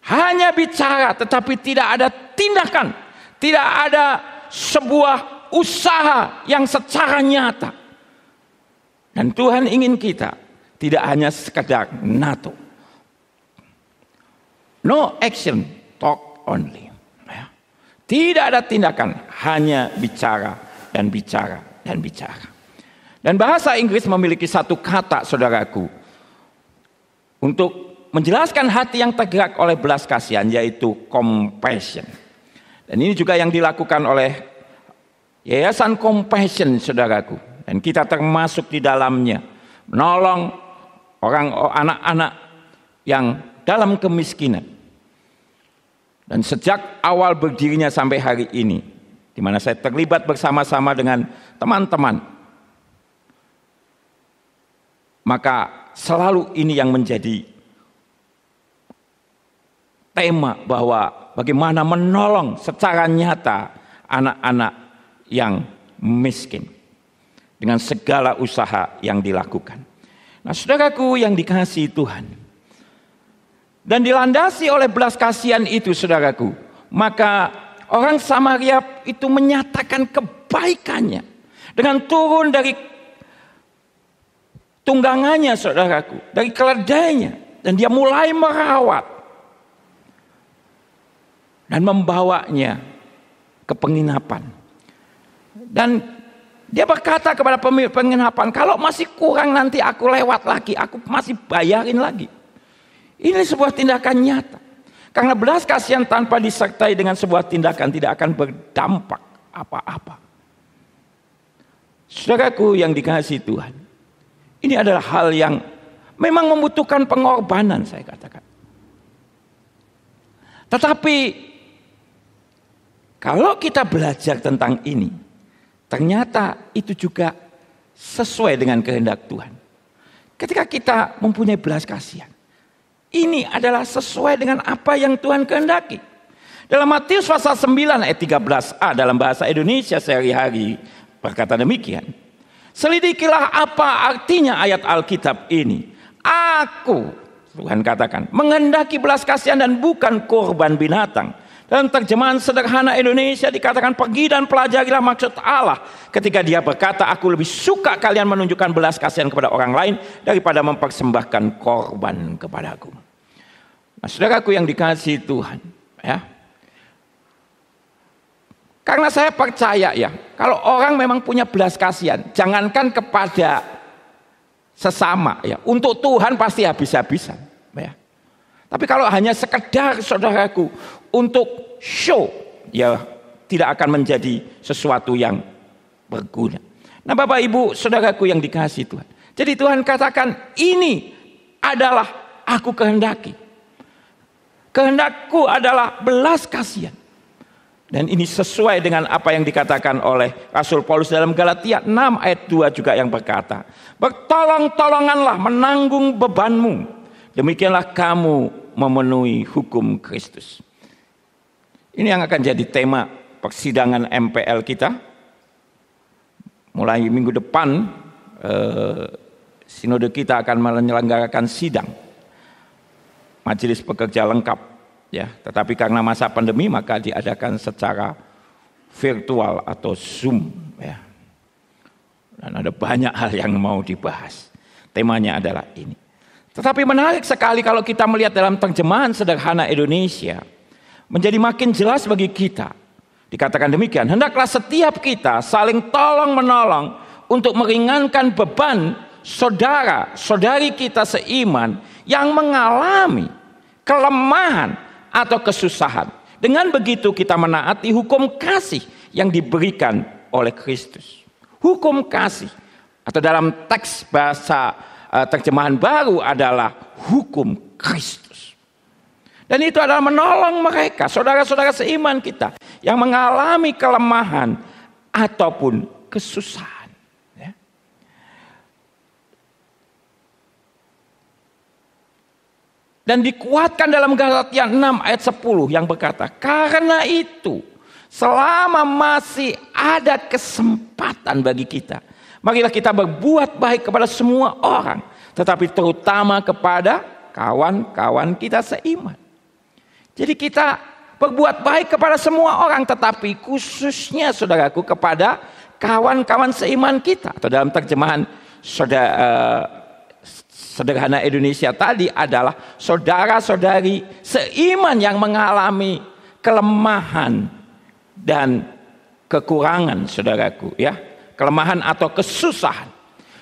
Hanya bicara tetapi tidak ada tindakan, tidak ada sebuah usaha yang secara nyata. Dan Tuhan ingin kita tidak hanya sekedar NATO. No action, talk only. Tidak ada tindakan, hanya bicara dan bicara dan bicara. Dan bahasa Inggris memiliki satu kata, saudaraku, untuk menjelaskan hati yang tergerak oleh belas kasihan, yaitu compassion. Dan ini juga yang dilakukan oleh Yayasan Compassion, saudaraku. Dan kita termasuk di dalamnya, menolong anak-anak yang dalam kemiskinan. Dan sejak awal berdirinya sampai hari ini, di mana saya terlibat bersama-sama dengan teman-teman, maka selalu ini yang menjadi tema, bahwa bagaimana menolong secara nyata anak-anak yang miskin dengan segala usaha yang dilakukan. Nah, saudaraku yang dikasihi Tuhan, dan dilandasi oleh belas kasihan itu, saudaraku, maka orang Samaria itu menyatakan kebaikannya dengan turun dari tunggangannya, saudaraku, dari keledainya, dan dia mulai merawat dan membawanya ke penginapan. Dan dia berkata kepada pemilik penginapan, kalau masih kurang nanti aku lewat lagi, aku masih bayarin lagi. Ini sebuah tindakan nyata. Karena belas kasihan tanpa disertai dengan sebuah tindakan tidak akan berdampak apa-apa. Saudaraku yang dikasihi Tuhan, ini adalah hal yang memang membutuhkan pengorbanan, saya katakan. Tetapi kalau kita belajar tentang ini, ternyata itu juga sesuai dengan kehendak Tuhan. Ketika kita mempunyai belas kasihan, ini adalah sesuai dengan apa yang Tuhan kehendaki. Dalam Matius pasal 9 ayat 13a dalam bahasa Indonesia sehari-hari berkata demikian. Selidikilah apa artinya ayat Alkitab ini. Aku, Tuhan katakan, menghendaki belas kasihan dan bukan korban binatang. Dalam terjemahan sederhana Indonesia dikatakan, pergi dan pelajarilah maksud Allah ketika dia berkata, aku lebih suka kalian menunjukkan belas kasihan kepada orang lain daripada mempersembahkan korban kepadaku. Nah, saudaraku yang dikasihi Tuhan, ya, karena saya percaya ya, kalau orang memang punya belas kasihan, jangankan kepada sesama ya, untuk Tuhan pasti habis-habisan ya. Tapi kalau hanya sekedar, saudaraku, untuk show, ya tidak akan menjadi sesuatu yang berguna. Nah, Bapak Ibu, saudaraku yang dikasihi Tuhan. Jadi Tuhan katakan, ini adalah aku kehendaki. Kehendakku adalah belas kasihan. Dan ini sesuai dengan apa yang dikatakan oleh Rasul Paulus dalam Galatia 6 ayat 2 juga yang berkata, bertolong-tolonganlah menanggung bebanmu, demikianlah kamu memenuhi hukum Kristus. Ini yang akan jadi tema persidangan MPL kita. Mulai minggu depan, sinode kita akan menyelenggarakan sidang majelis pekerja lengkap. Ya, tetapi karena masa pandemi maka diadakan secara virtual atau Zoom. Ya. Dan ada banyak hal yang mau dibahas. Temanya adalah ini. Tetapi menarik sekali kalau kita melihat dalam terjemahan sederhana Indonesia, menjadi makin jelas bagi kita. Dikatakan demikian, hendaklah setiap kita saling tolong menolong untuk meringankan beban saudara-saudari kita seiman yang mengalami kelemahan atau kesusahan. Dengan begitu kita menaati hukum kasih yang diberikan oleh Kristus. Hukum kasih atau dalam teks bahasa terjemahan baru adalah hukum Kristus. Dan itu adalah menolong mereka, saudara-saudara seiman kita yang mengalami kelemahan ataupun kesusahan. Dan dikuatkan dalam Galatia 6 ayat 10 yang berkata, karena itu selama masih ada kesempatan bagi kita, marilah kita berbuat baik kepada semua orang, tetapi terutama kepada kawan-kawan kita seiman. Jadi kita berbuat baik kepada semua orang, tetapi khususnya saudaraku kepada kawan-kawan seiman kita. Atau dalam terjemahan sederhana Indonesia tadi adalah saudara-saudari seiman yang mengalami kelemahan dan kekurangan, saudaraku, ya, kelemahan atau kesusahan.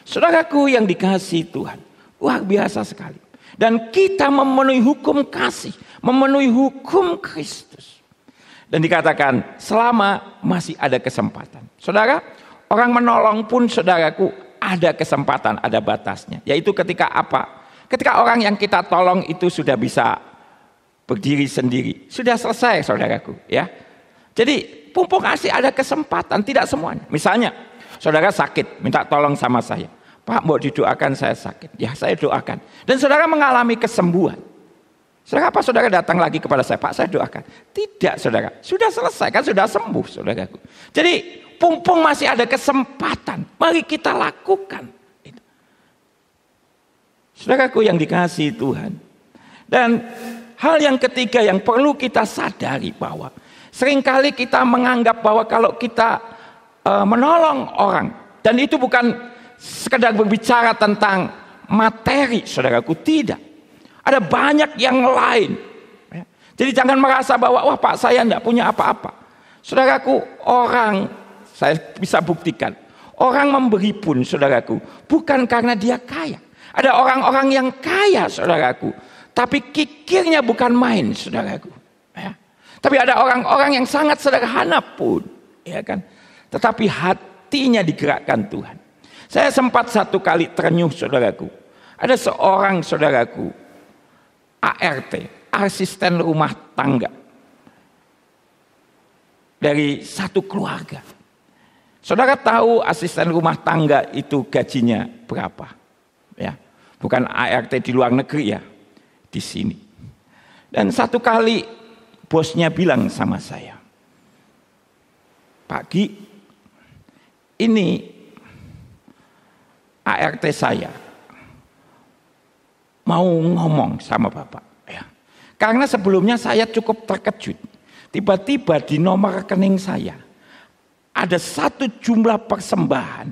Saudaraku yang dikasihi Tuhan, luar biasa sekali. Dan kita memenuhi hukum kasih, memenuhi hukum Kristus. Dan dikatakan selama masih ada kesempatan. Saudara, orang menolong pun saudaraku ada kesempatan, ada batasnya. Yaitu ketika apa? Ketika orang yang kita tolong itu sudah bisa berdiri sendiri. Sudah selesai, saudaraku. Ya. Jadi, mumpung masih ada kesempatan, tidak semuanya. Misalnya, saudara sakit, minta tolong sama saya. Pak, mau didoakan saya sakit. Ya, saya doakan. Dan saudara mengalami kesembuhan. Saudara, apa saudara datang lagi kepada saya? Pak, saya doakan. Tidak, saudara. Sudah selesai, kan sudah sembuh, saudaraku. Jadi, mumpung masih ada kesempatan, mari kita lakukan. Saudaraku yang dikasihi Tuhan. Dan hal yang ketiga yang perlu kita sadari bahwa seringkali kita menganggap bahwa kalau kita menolong orang, dan itu bukan sekedar berbicara tentang materi, saudaraku, tidak. Ada banyak yang lain. Jadi jangan merasa bahwa wah Pak saya tidak punya apa-apa. Saudaraku, orang, saya bisa buktikan, orang memberi pun, saudaraku, bukan karena dia kaya. Ada orang-orang yang kaya, saudaraku, tapi kikirnya bukan main, saudaraku. Ya. Tapi ada orang-orang yang sangat sederhana pun, ya kan? Tetapi hatinya digerakkan Tuhan. Saya sempat satu kali terenyuh, saudaraku. Ada seorang, saudaraku, ART, asisten rumah tangga, dari satu keluarga. Saudara tahu asisten rumah tangga itu gajinya berapa? Ya, bukan ART di luar negeri ya, di sini. Dan satu kali bosnya bilang sama saya, Pak Gi, ini ART saya mau ngomong sama Bapak. Ya. Karena sebelumnya saya cukup terkejut. Tiba-tiba di nomor rekening saya ada satu jumlah persembahan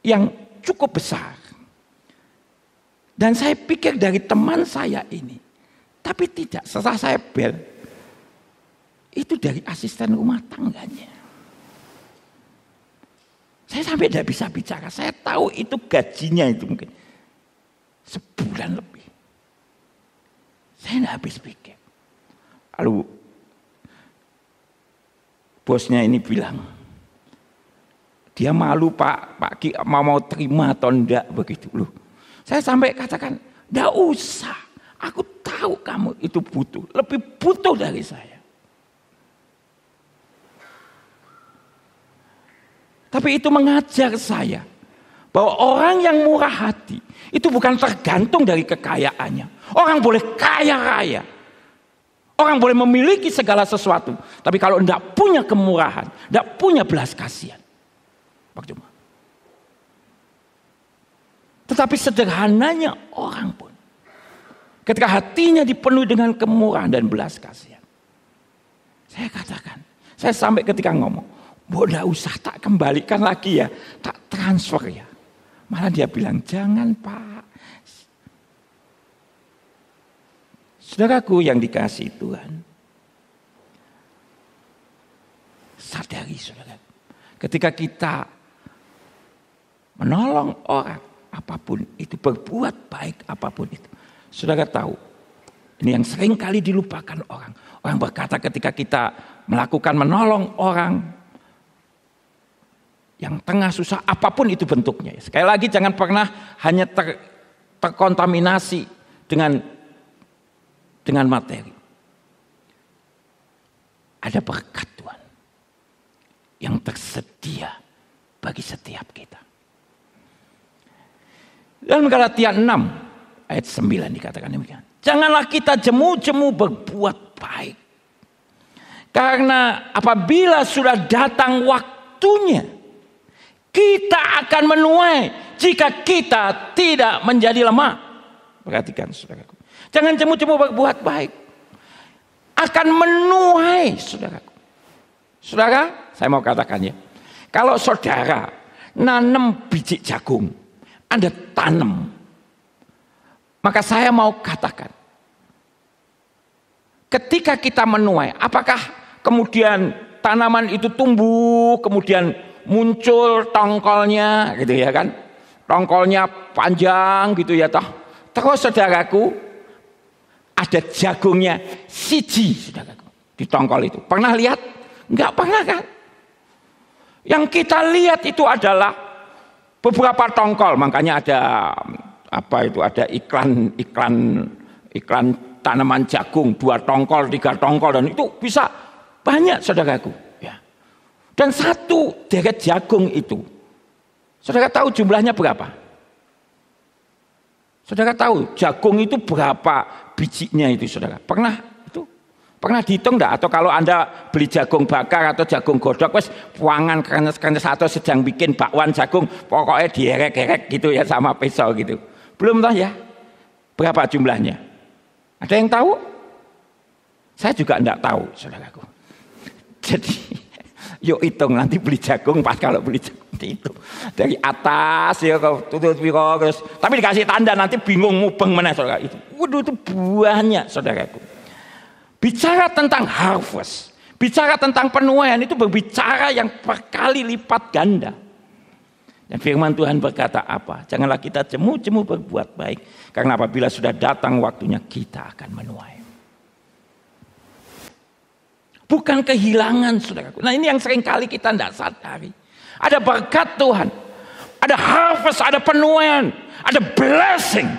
yang cukup besar. Dan saya pikir dari teman saya ini. Tapi tidak, setelah saya bel, itu dari asisten rumah tangganya. Saya sampai tidak bisa bicara. Saya tahu itu gajinya itu mungkin sebulan lebih. Saya tidak habis pikir. Lalu bosnya ini bilang, dia malu Pak Ki mau terima atau enggak begitu loh. Saya sampai katakan, enggak usah. Aku tahu kamu itu butuh, lebih butuh dari saya. Tapi itu mengajar saya bahwa orang yang murah hati itu bukan tergantung dari kekayaannya. Orang boleh kaya raya, orang boleh memiliki segala sesuatu, tapi kalau tidak punya kemurahan, tidak punya belas kasihan, percuma. Tetapi sederhananya orang pun, ketika hatinya dipenuhi dengan kemurahan dan belas kasihan, saya katakan, saya sampai ketika ngomong, tidak usah tak kembalikan lagi ya, tak transfer ya. Malah dia bilang, jangan Pak. Saudaraku yang dikasihi Tuhan, sadari saudara, ketika kita menolong orang, apapun itu, berbuat baik apapun itu, saudara tahu, ini yang sering kali dilupakan orang. Orang berkata ketika kita melakukan menolong orang yang tengah susah, apapun itu bentuknya. Sekali lagi jangan pernah hanya terkontaminasi dengan materi. Ada berkat Tuhan yang tersedia bagi setiap kita. Dalam Galatia 6 ayat 9 dikatakan demikian. Janganlah kita jemu-jemu berbuat baik. Karena apabila sudah datang waktunya, kita akan menuai jika kita tidak menjadi lemah. Perhatikan saudaraku. Jangan jemu-jemu berbuat baik. Akan menuai saudaraku. Saudara, saya mau katakan ya. Kalau saudara nanam biji jagung, Anda tanam. Maka saya mau katakan. Ketika kita menuai, apakah kemudian tanaman itu tumbuh, kemudian muncul tongkolnya gitu ya kan, tongkolnya panjang gitu ya toh. Terus saudaraku ada jagungnya siji saudaraku di tongkol itu. Pernah lihat? Enggak pernah kan? Yang kita lihat itu adalah beberapa tongkol. Makanya ada ada iklan tanaman jagung 2 tongkol 3 tongkol, dan itu bisa banyak saudaraku. Dan satu deret jagung itu, saudara tahu jumlahnya berapa? Saudara tahu jagung itu berapa bijinya itu saudara? Pernah dihitung enggak? Atau kalau Anda beli jagung bakar atau jagung godok, wes puangan karena atau sedang bikin bakwan jagung, pokoknya dierek-erek gitu ya sama pisau gitu. Belum tahu ya? Berapa jumlahnya? Ada yang tahu? Saya juga enggak tahu saudaraku. Jadi yuk hitung nanti beli jagung, pas kalau beli jagung itu dari atas ya tutup terus, tapi dikasih tanda nanti bingung mubeng mana saudara itu. Waduh itu buahnya saudaraku. Bicara tentang harvest, bicara tentang penuaian itu berbicara yang berkali lipat ganda. Dan firman Tuhan berkata apa? Janganlah kita jemu-jemu berbuat baik, karena apabila sudah datang waktunya kita akan menuai. Bukan kehilangan saudaraku. Nah ini yang sering kali kita tidak sadari. Ada berkat Tuhan. Ada harvest, ada penuaian. Ada blessing.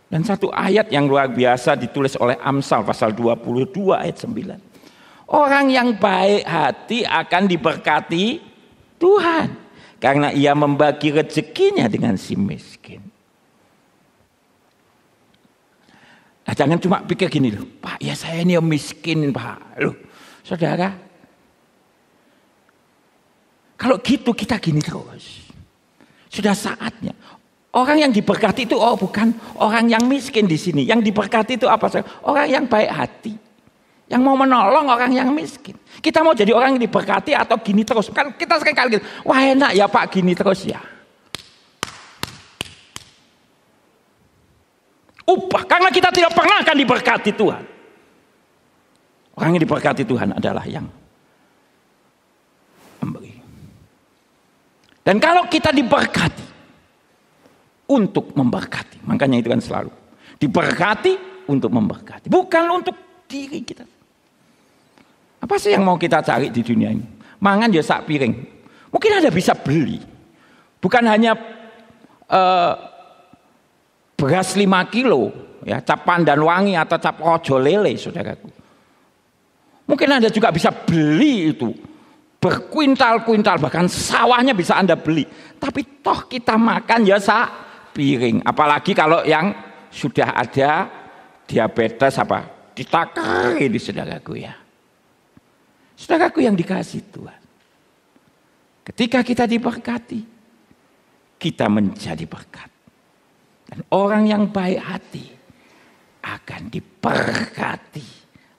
Dan satu ayat yang luar biasa ditulis oleh Amsal pasal 22 ayat 9. Orang yang baik hati akan diberkati Tuhan. Karena ia membagi rezekinya dengan si miskin. Nah, jangan cuma pikir gini loh, Pak ya saya ini miskin Pak. Loh saudara, kalau gitu kita gini terus. Sudah saatnya. Orang yang diberkati itu bukan orang yang miskin di sini. Yang diberkati itu apa? Orang yang baik hati. Yang mau menolong orang yang miskin. Kita mau jadi orang yang diberkati atau gini terus? Kan kita sering kali gitu, wah enak ya Pak gini terus ya. Upah, karena kita tidak pernah akan diberkati Tuhan. Orang yang diberkati Tuhan adalah yang memberi. Dan kalau kita diberkati untuk memberkati, makanya itu kan selalu diberkati untuk memberkati, bukan untuk diri kita. Apa sih yang mau kita cari di dunia ini? Mangan ya sak piring. Mungkin Anda bisa beli. Bukan hanya beras 5 kilo, ya, cap pandan wangi atau cap rojo lele, saudaraku. Mungkin Anda juga bisa beli itu berkuintal-kuintal, bahkan sawahnya bisa Anda beli. Tapi toh kita makan ya piring. Apalagi kalau yang sudah ada diabetes ditakari di saudaraku ya. Saudaraku yang dikasihi Tuhan. Ketika kita diberkati, kita menjadi berkat. Dan orang yang baik hati akan diberkati.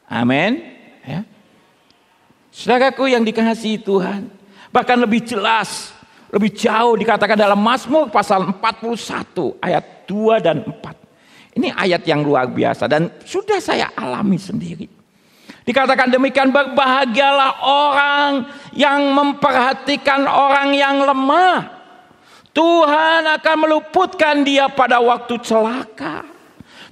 Amin. Ya. Saudaraku yang dikasihi Tuhan, bahkan lebih jelas, lebih jauh dikatakan dalam Mazmur pasal 41 ayat 2 dan 4. Ini ayat yang luar biasa dan sudah saya alami sendiri. Dikatakan demikian, berbahagialah orang yang memperhatikan orang yang lemah. Tuhan akan meluputkan dia pada waktu celaka.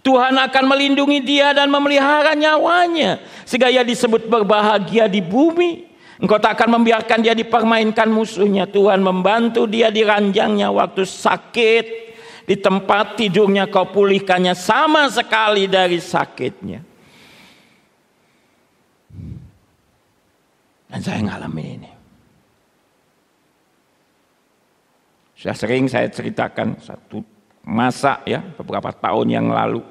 Tuhan akan melindungi dia dan memelihara nyawanya, sehingga ia disebut berbahagia di bumi. Engkau tak akan membiarkan dia dipermainkan musuhnya. Tuhan membantu dia di ranjangnya waktu sakit. Di tempat tidurnya kau pulihkannya sama sekali dari sakitnya. Dan saya ngalamin ini. Sudah sering saya ceritakan satu masa ya, beberapa tahun yang lalu.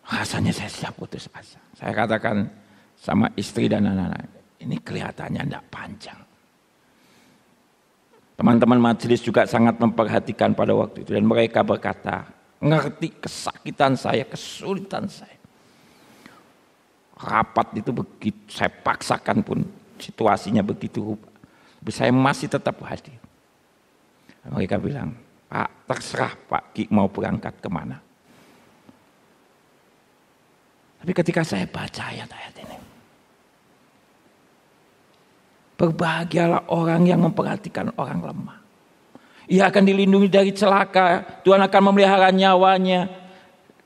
Rasanya saya sudah putus asa. Saya katakan sama istri dan anak-anak, ini kelihatannya tidak panjang. Teman-teman majelis juga sangat memperhatikan pada waktu itu. Dan mereka berkata, ngerti kesakitan saya, kesulitan saya. Rapat itu begitu, saya paksakan pun situasinya begitu rupa. Tapi saya masih tetap hadir. Mereka bilang, Pak, terserah Pak Ki mau berangkat kemana. Tapi ketika saya baca ayat-ayat ini, berbahagialah orang yang memperhatikan orang lemah. Ia akan dilindungi dari celaka, Tuhan akan memelihara nyawanya,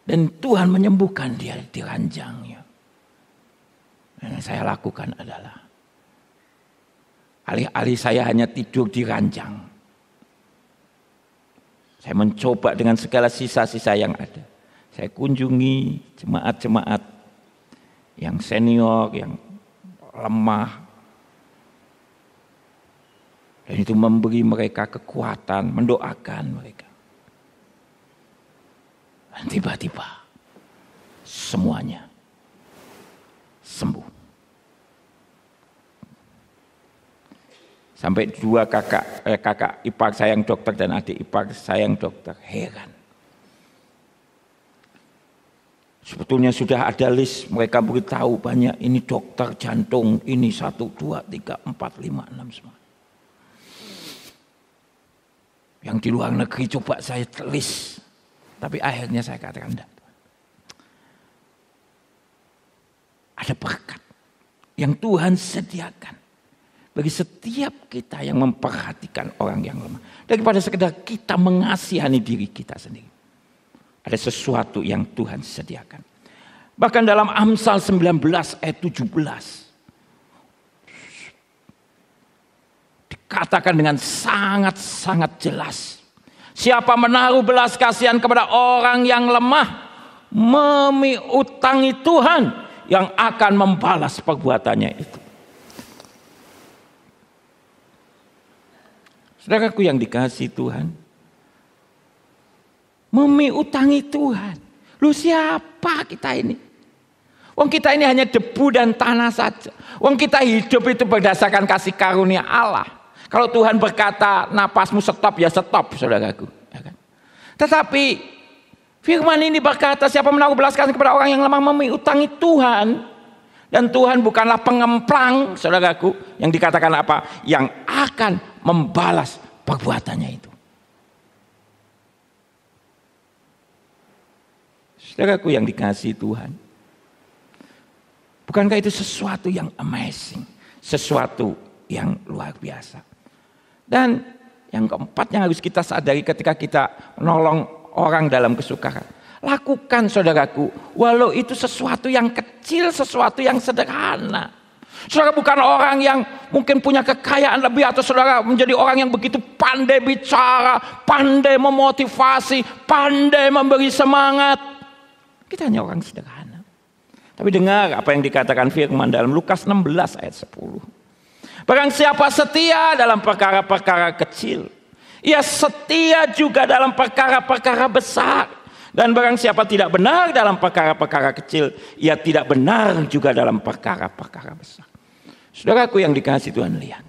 dan Tuhan menyembuhkan dia di ranjangnya. Yang saya lakukan adalah, alih-alih saya hanya tidur di ranjang, saya mencoba dengan segala sisa-sisa yang ada. Saya kunjungi jemaat-jemaat yang senior, yang lemah. Dan itu memberi mereka kekuatan, mendoakan mereka. Dan tiba-tiba semuanya sembuh. Sampai dua kakak ipar saya yang dokter dan adik ipar saya yang dokter heran. Sebetulnya sudah ada list, mereka beritahu banyak, ini dokter jantung, ini 1, 2, 3, 4, 5, 6 semua. Yang di luar negeri coba saya list, tapi akhirnya saya katakan enggak. Ada berkat yang Tuhan sediakan bagi setiap kita yang memperhatikan orang yang lemah. Daripada sekedar kita mengasihani diri kita sendiri. Ada sesuatu yang Tuhan sediakan. Bahkan dalam Amsal 19 ayat 17. Dikatakan dengan sangat-sangat jelas. Siapa menaruh belas kasihan kepada orang yang lemah, memiutangi Tuhan yang akan membalas perbuatannya itu. Saudaraku yang dikasihi Tuhan, memiutangi Tuhan. Lu siapa kita ini? Wong kita ini hanya debu dan tanah saja. Wong kita hidup itu berdasarkan kasih karunia Allah. Kalau Tuhan berkata napasmu stop ya stop, saudaraku. Ya kan? Tetapi firman ini berkata siapa menaruh belas kasihan kepada orang yang lemah memiutangi Tuhan. Dan Tuhan bukanlah pengemplang, saudaraku. Yang dikatakan apa? Yang akan membalas perbuatannya itu. Saudaraku yang dikasihi Tuhan. Bukankah itu sesuatu yang amazing. Sesuatu yang luar biasa. Dan yang keempat yang harus kita sadari ketika kita menolong orang dalam kesukaran. Lakukan saudaraku. Walau itu sesuatu yang kecil, sesuatu yang sederhana. Saudara bukan orang yang mungkin punya kekayaan lebih. Atau saudara menjadi orang yang begitu pandai bicara. Pandai memotivasi. Pandai memberi semangat. Kita hanya orang sederhana. Tapi dengar apa yang dikatakan firman dalam Lukas 16 ayat 10. Barang siapa setia dalam perkara-perkara kecil, ia setia juga dalam perkara-perkara besar. Dan barang siapa tidak benar dalam perkara-perkara kecil, ia tidak benar juga dalam perkara-perkara besar. Saudaraku yang dikasihi Tuhan, lihat.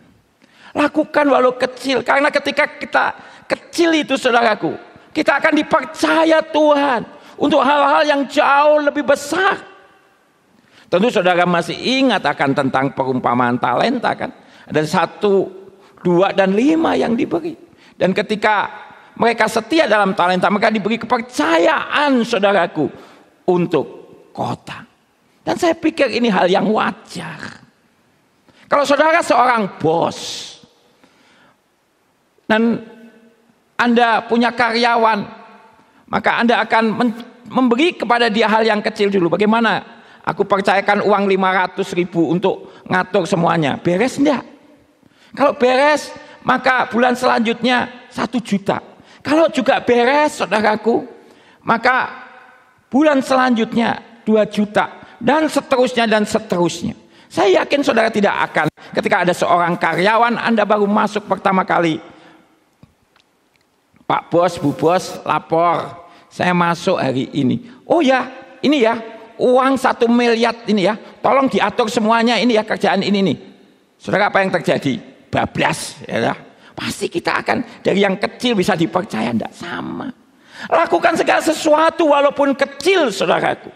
Lakukan walau kecil, karena ketika kita kecil itu saudaraku, kita akan dipercaya Tuhan untuk hal-hal yang jauh lebih besar. Tentu saudara masih ingat akan tentang perumpamaan talenta kan? Ada 1, 2, dan 5 yang diberi. Dan ketika mereka setia dalam talenta, maka diberi kepercayaan saudaraku untuk kota. Dan saya pikir ini hal yang wajar. Kalau saudara seorang bos dan Anda punya karyawan, maka Anda akan memberi kepada dia hal yang kecil dulu. Bagaimana? Aku percayakan uang 500.000 untuk ngatur semuanya. Beres enggak? Kalau beres, maka bulan selanjutnya 1 juta. Kalau juga beres saudaraku, maka bulan selanjutnya 2 juta. Dan seterusnya dan seterusnya. Saya yakin saudara tidak akan ketika ada seorang karyawan Anda baru masuk pertama kali. Pak bos, Bu bos, lapor. Saya masuk hari ini. Oh ya, ini ya, uang 1 miliar ini ya. Tolong diatur semuanya ini ya, kerjaan ini nih. Saudara, apa yang terjadi? Bablas ya. Pasti kita akan dari yang kecil bisa dipercaya, tidak sama. Lakukan segala sesuatu walaupun kecil saudaraku.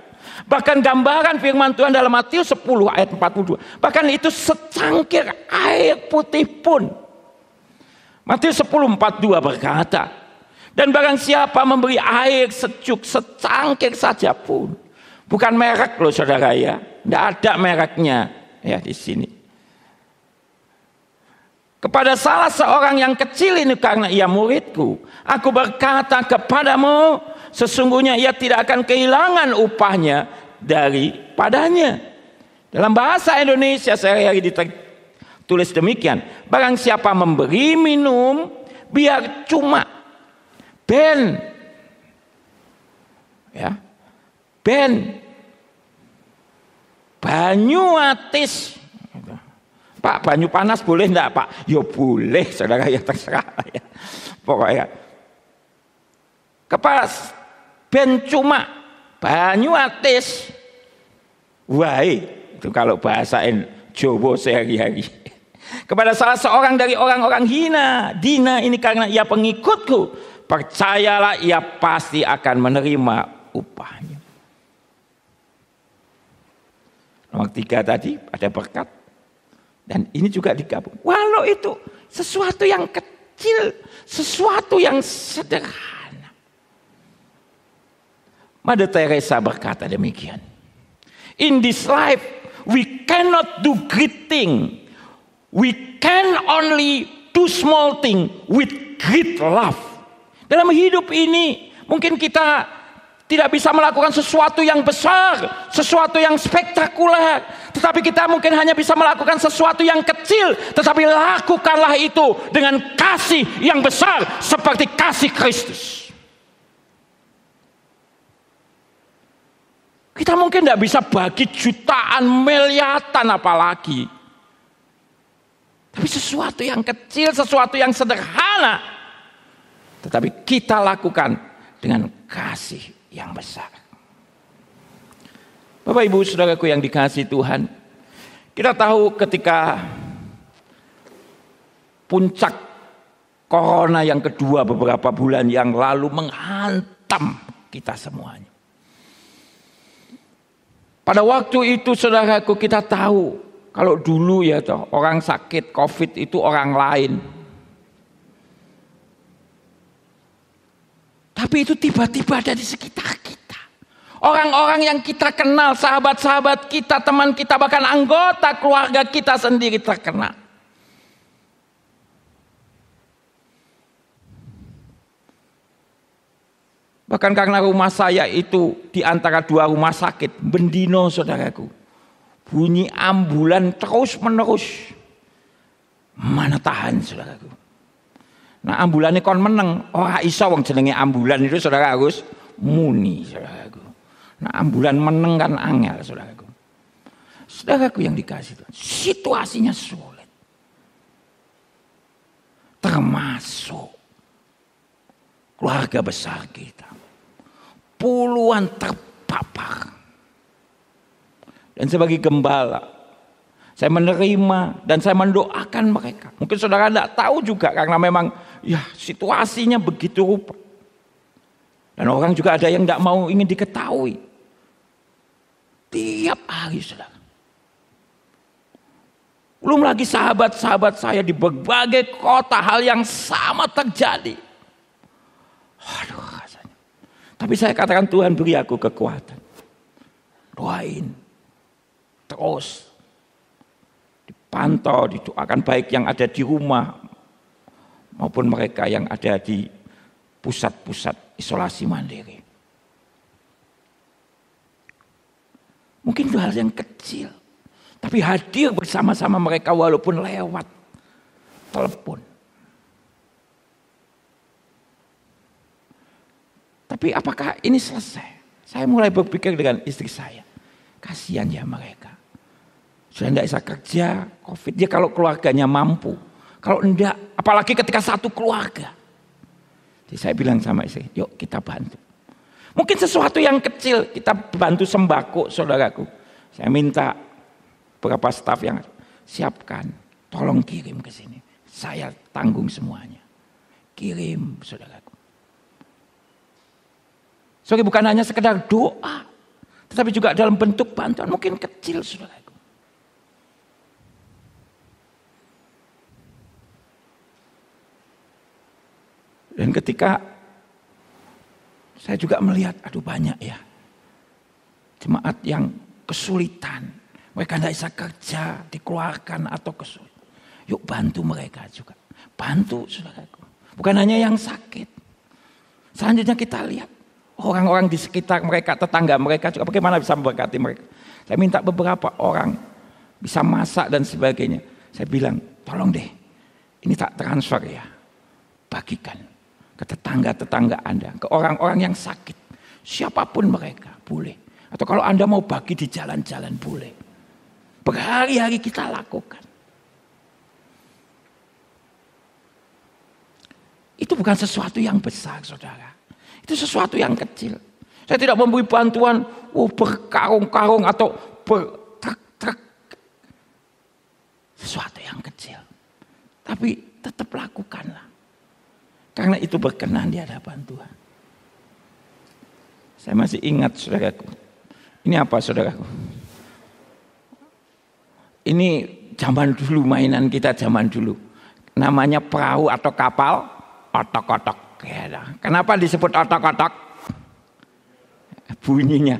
Bahkan gambaran firman Tuhan dalam Matius 10 ayat 42. Bahkan itu secangkir air putih pun. Matius 10:42 berkata, dan barang siapa memberi air sejuk secangkir saja pun. Bukan merek loh saudara ya. Tidak ada mereknya ya di sini. Kepada salah seorang yang kecil ini karena ia muridku, aku berkata kepadamu, sesungguhnya ia tidak akan kehilangan upahnya daripadanya. Dalam bahasa Indonesia sehari-hari ditulis demikian, barang siapa memberi minum biar cuma ben ya, ben banyu atis. Pak, banyu panas boleh enggak Pak? Ya boleh saudara, ya terserah ya. Pokoknya kepas ben cuma banyu atis wae, itu kalau bahasa Jawa sehari-hari. Kepada salah seorang dari orang-orang dina ini karena ia pengikutku, percayalah ia pasti akan menerima upahnya. Nomor 3 tadi ada berkat. Dan ini juga digabung. Walau itu sesuatu yang kecil, sesuatu yang sederhana. Mother Teresa berkata demikian. In this life, we cannot do great thing. We can only do small thing with great love. Dalam hidup ini, mungkin kita tidak bisa melakukan sesuatu yang besar, sesuatu yang spektakuler. Tetapi kita mungkin hanya bisa melakukan sesuatu yang kecil. Tetapi lakukanlah itu dengan kasih yang besar seperti kasih Kristus. Kita mungkin tidak bisa bagi jutaan, miliaran apalagi. Tapi sesuatu yang kecil, sesuatu yang sederhana. Tetapi kita lakukan dengan kasih yang besar. Bapak Ibu saudaraku yang dikasihi Tuhan, kita tahu ketika puncak corona yang kedua beberapa bulan yang lalu menghantam kita semuanya. Pada waktu itu saudaraku kita tahu kalau dulu ya toh orang sakit COVID itu orang lain. Tapi itu tiba-tiba ada di sekitar kita. Orang-orang yang kita kenal, sahabat-sahabat kita, teman kita, bahkan anggota keluarga kita sendiri terkena. Bahkan karena rumah saya itu di antara 2 rumah sakit, bendino saudaraku. Bunyi ambulan terus menerus. Mana tahan saudaraku. Nah ambulannya kon meneng, ora iso wong jenenge ambulan itu saudara harus muni saudaraku. Nah, ambulan meneng kan angel, saudaraku. Saudaraku yang dikasih Tuhan, situasinya sulit. Termasuk keluarga besar kita. Puluhan terpapar. Dan sebagai gembala, saya menerima dan saya mendoakan mereka. Mungkin saudara tidak tahu juga karena memang ya situasinya begitu rupa. Dan orang juga ada yang tidak mau ingin diketahui. Tiap hari saudara. Belum lagi sahabat-sahabat saya di berbagai kota hal yang sama terjadi. Aduh rasanya. Tapi saya katakan Tuhan beri aku kekuatan. Doain. Terus. Dipantau, didoakan baik yang ada di rumah. Maupun mereka yang ada di pusat-pusat isolasi mandiri. Mungkin itu hal yang kecil. Tapi hadir bersama-sama mereka walaupun lewat telepon. Tapi apakah ini selesai? Saya mulai berpikir dengan istri saya. Kasihan ya mereka. Sudah tidak bisa kerja, COVID. Dia kalau keluarganya mampu. Kalau enggak, apalagi ketika satu keluarga. Jadi saya bilang sama istri, yuk kita bantu. Mungkin sesuatu yang kecil, kita bantu sembako saudaraku. Saya minta beberapa staf yang siapkan, tolong kirim ke sini. Saya tanggung semuanya. Kirim saudaraku. Sorry, bukan hanya sekedar doa, tetapi juga dalam bentuk bantuan mungkin kecil saudaraku. Dan ketika saya juga melihat, aduh banyak ya jemaat yang kesulitan. Mereka tidak bisa kerja, dikeluarkan atau kesulitan. Yuk bantu mereka juga. Bantu saudaraku. Bukan hanya yang sakit. Selanjutnya kita lihat orang-orang di sekitar mereka, tetangga mereka juga bagaimana bisa memberkati mereka. Saya minta beberapa orang bisa masak dan sebagainya. Saya bilang, tolong deh, ini tak transfer ya. Bagikan ke tetangga-tetangga Anda, ke orang-orang yang sakit. Siapapun mereka, boleh. Atau kalau Anda mau bagi di jalan-jalan, boleh. Berhari-hari kita lakukan. Itu bukan sesuatu yang besar, saudara. Itu sesuatu yang kecil. Saya tidak memberi bantuan berkarung-karung atau bertruk-truk. Sesuatu yang kecil. Tapi tetap lakukanlah. Karena itu berkenan di hadapan Tuhan. Saya masih ingat saudaraku. Ini apa saudaraku? Ini zaman dulu, mainan kita zaman dulu. Namanya perahu atau kapal, otok-otok. Kenapa disebut otok-otok? Bunyinya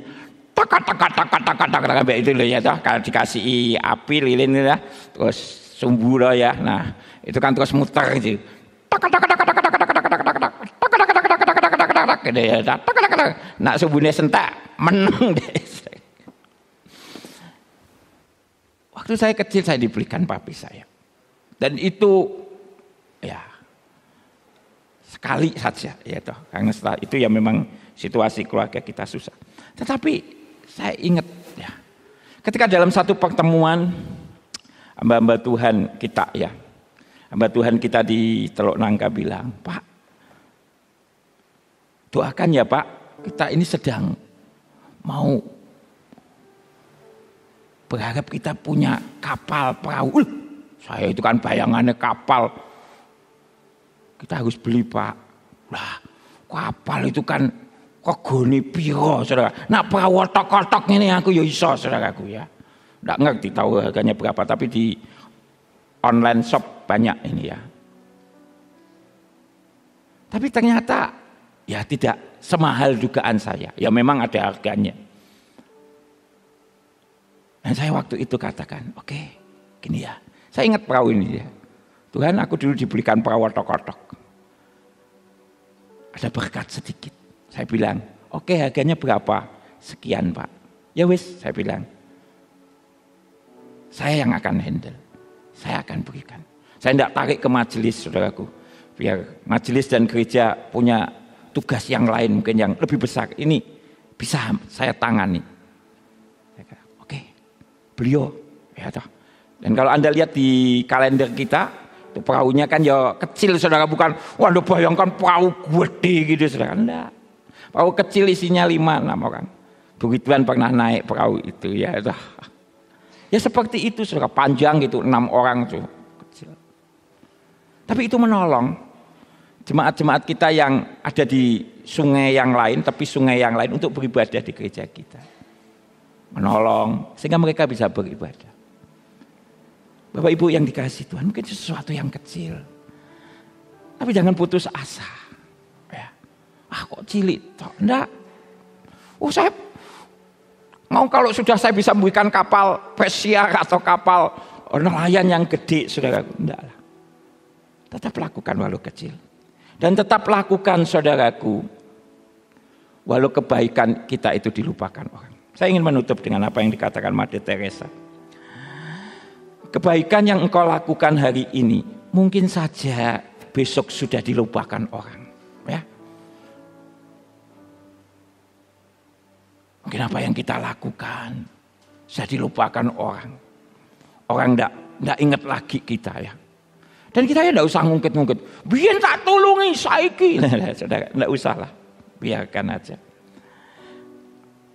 tok-tok-tok-tok-tok-tok itu loh ya, kalau dikasih api lilin ya, terus sumbu loh ya. Nah, itu kan terus muter gitu. Nak subuhnya sentak menang deh. Waktu saya kecil saya dibelikan papi saya. Dan itu ya sekali saja ya toh. Karena setelah itu ya memang situasi keluarga kita susah. Tetapi saya ingat ya. Ketika dalam satu pertemuan hamba-hamba Tuhan kita ya. Hamba Tuhan kita di Teluk Nangka bilang, "Pak, doakan ya Pak, kita ini sedang mau berharap kita punya kapal perahu." Saya itu kan bayangannya kapal. Kita harus beli Pak. Lah, kapal itu kan regane piro, Saudara. Nak perahu otok-otok ini aku ya iso, Saudaraku ya. Enggak ngerti tahu harganya berapa, tapi di online shop banyak ini ya. Tapi ternyata ya tidak semahal dugaan saya. Ya memang ada harganya. Dan saya waktu itu katakan, oke, gini ya. Saya ingat perahu ini ya. Tuhan, aku dulu diberikan perahu otok-otok. Ada berkat sedikit. Saya bilang, oke, harganya berapa? Sekian Pak. Ya wis, saya bilang. Saya yang akan handle. Saya akan berikan. Saya tidak tarik ke majelis, saudaraku. Biar majelis dan gereja punya tugas yang lain mungkin yang lebih besar. Ini bisa saya tangani. Oke, beliau. Ya, toh. Dan kalau Anda lihat di kalender kita, itu perahunya kan ya kecil saudara, bukan, wah Anda bayangkan perahu gede gitu saudara. Enggak. Perahu kecil isinya 5-6 orang. Begituan pernah naik perahu itu ya. Toh. Ya seperti itu saudara, panjang gitu 6 orang tuh kecil. Tapi itu menolong jemaat-jemaat kita yang ada di sungai yang lain, tapi sungai yang lain untuk beribadah di gereja kita. Menolong sehingga mereka bisa beribadah. Bapak Ibu yang dikasihi Tuhan, mungkin sesuatu yang kecil, tapi jangan putus asa. Ya. Kok cilik? Enggak. Saya mau kalau sudah saya bisa memberikan kapal pesiar atau kapal nelayan yang gede, saudara. Enggak lah. Tetap lakukan walau kecil. Dan tetap lakukan saudaraku, walau kebaikan kita itu dilupakan orang. Saya ingin menutup dengan apa yang dikatakan Mother Teresa. Kebaikan yang engkau lakukan hari ini mungkin saja besok sudah dilupakan orang, ya. Mungkin apa yang kita lakukan sudah dilupakan orang. Orang enggak ingat lagi kita, ya. Dan kita ya enggak usah ngungkit-ngungkit. Biyen tak tulungi saiki. Saudara, enggak usah lah. Biarkan aja.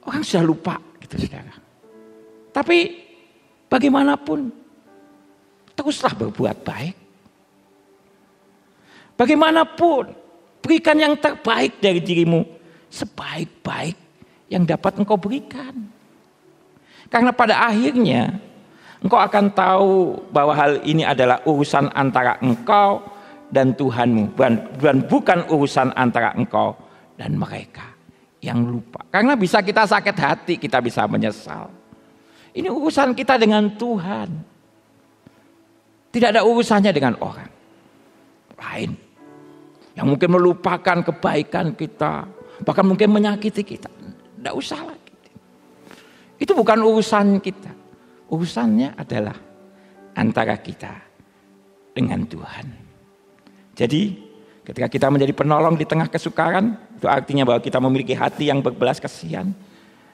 Orang sudah lupa gitu, saudara. Tapi bagaimanapun teruslah berbuat baik. Bagaimanapun berikan yang terbaik dari dirimu, sebaik-baik yang dapat engkau berikan. Karena pada akhirnya engkau akan tahu bahwa hal ini adalah urusan antara engkau dan Tuhanmu, dan bukan urusan antara engkau dan mereka yang lupa. Karena bisa kita sakit hati, kita bisa menyesal. Ini urusan kita dengan Tuhan. Tidak ada urusannya dengan orang lain yang mungkin melupakan kebaikan kita, bahkan mungkin menyakiti kita. Tidak usah lagi. Itu bukan urusan kita. Urusannya adalah antara kita dengan Tuhan. Jadi ketika kita menjadi penolong di tengah kesukaran, itu artinya bahwa kita memiliki hati yang berbelas kasihan.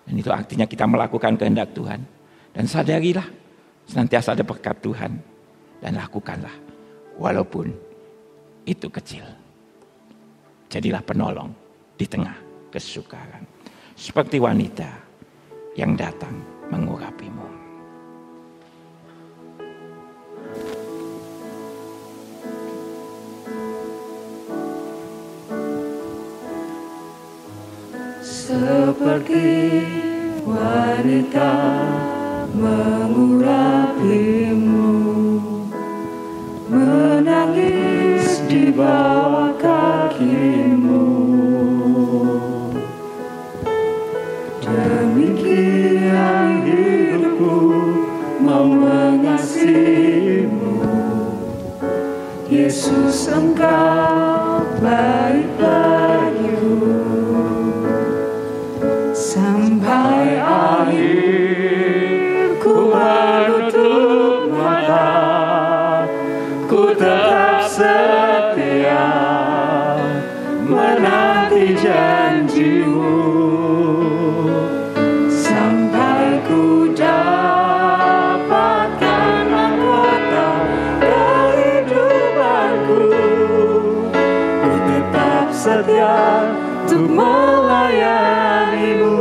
Dan itu artinya kita melakukan kehendak Tuhan. Dan sadarilah senantiasa ada berkat Tuhan. Dan lakukanlah walaupun itu kecil. Jadilah penolong di tengah kesukaran. Seperti wanita yang datang mengurapimu. Seperti wanita mengurapimu, menangis di bawah kakimu. Demikian hidupku mau mengasihimu. Yesus, engkau baik bagiku sampai akhir ku menutup mata. Ku tetap setia menanti janjimu sampai ku dapatkan mahkota kehidupanku. Ku tetap setia untuk melayanimu.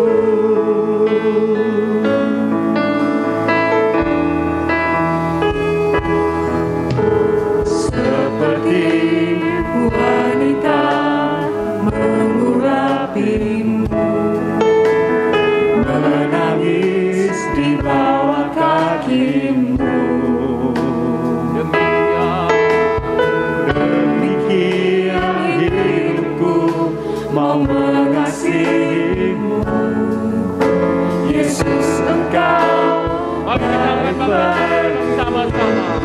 Wanita mengurapimu, menangis di bawah kakimu. Demikian hidupku mau mengasihimu. Yesus, engkau baik sama-sama.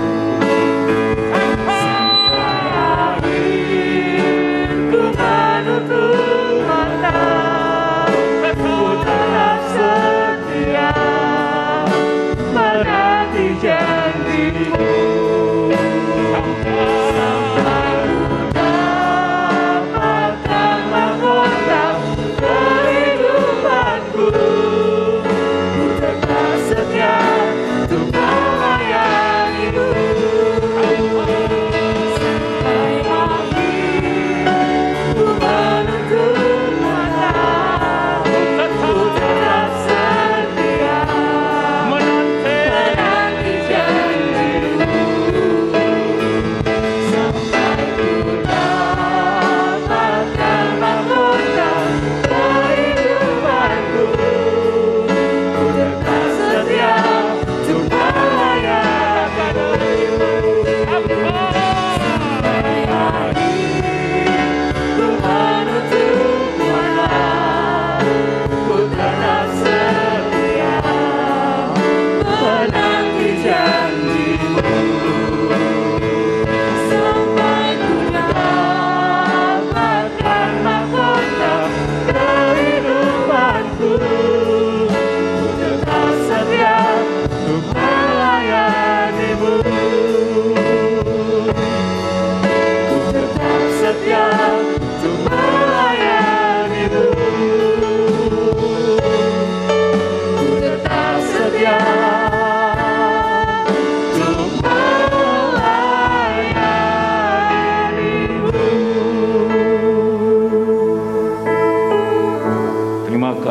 kehidupan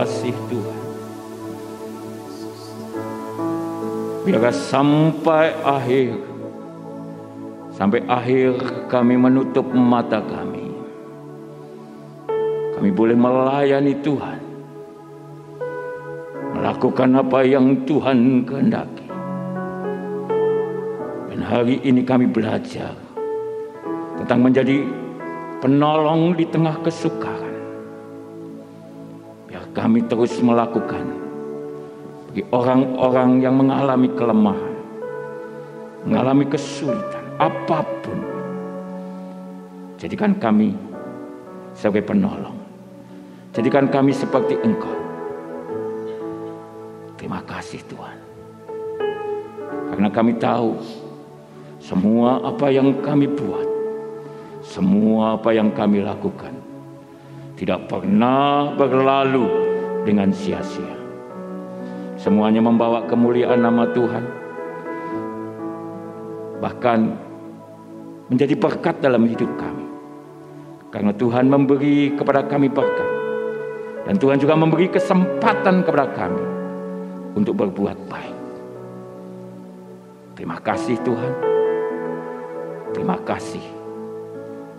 kasih Tuhan. Biarlah sampai akhir kami menutup mata kami. Kami boleh melayani Tuhan, melakukan apa yang Tuhan kehendaki. Dan hari ini kami belajar tentang menjadi penolong di tengah kesukaran. Biar kami terus melakukan bagi orang-orang yang mengalami kelemahan, mengalami kesulitan, apapun. Jadikan kami sebagai penolong. Jadikan kami seperti Engkau. Terima kasih Tuhan. Karena kami tahu semua apa yang kami buat, semua apa yang kami lakukan tidak pernah berlalu dengan sia-sia. Semuanya membawa kemuliaan nama Tuhan. Bahkan menjadi berkat dalam hidup kami. Karena Tuhan memberi kepada kami berkat. Dan Tuhan juga memberi kesempatan kepada kami untuk berbuat baik. Terima kasih Tuhan. Terima kasih.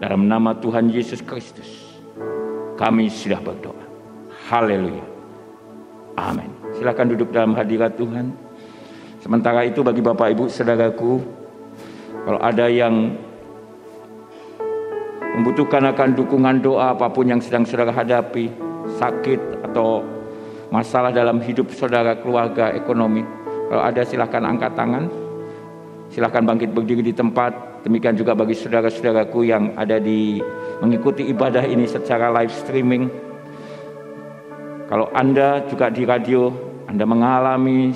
Dalam nama Tuhan Yesus Kristus, kami sudah berdoa. Haleluya. Amin. Silakan duduk dalam hadirat Tuhan. Sementara itu bagi Bapak Ibu Saudaraku, kalau ada yang membutuhkan akan dukungan doa apapun yang sedang saudara hadapi, sakit atau masalah dalam hidup saudara, keluarga, ekonomi, kalau ada silakan angkat tangan. Silakan bangkit berdiri di tempat. Demikian juga bagi saudara-saudaraku yang ada mengikuti ibadah ini secara live streaming. Kalau Anda juga di radio, Anda mengalami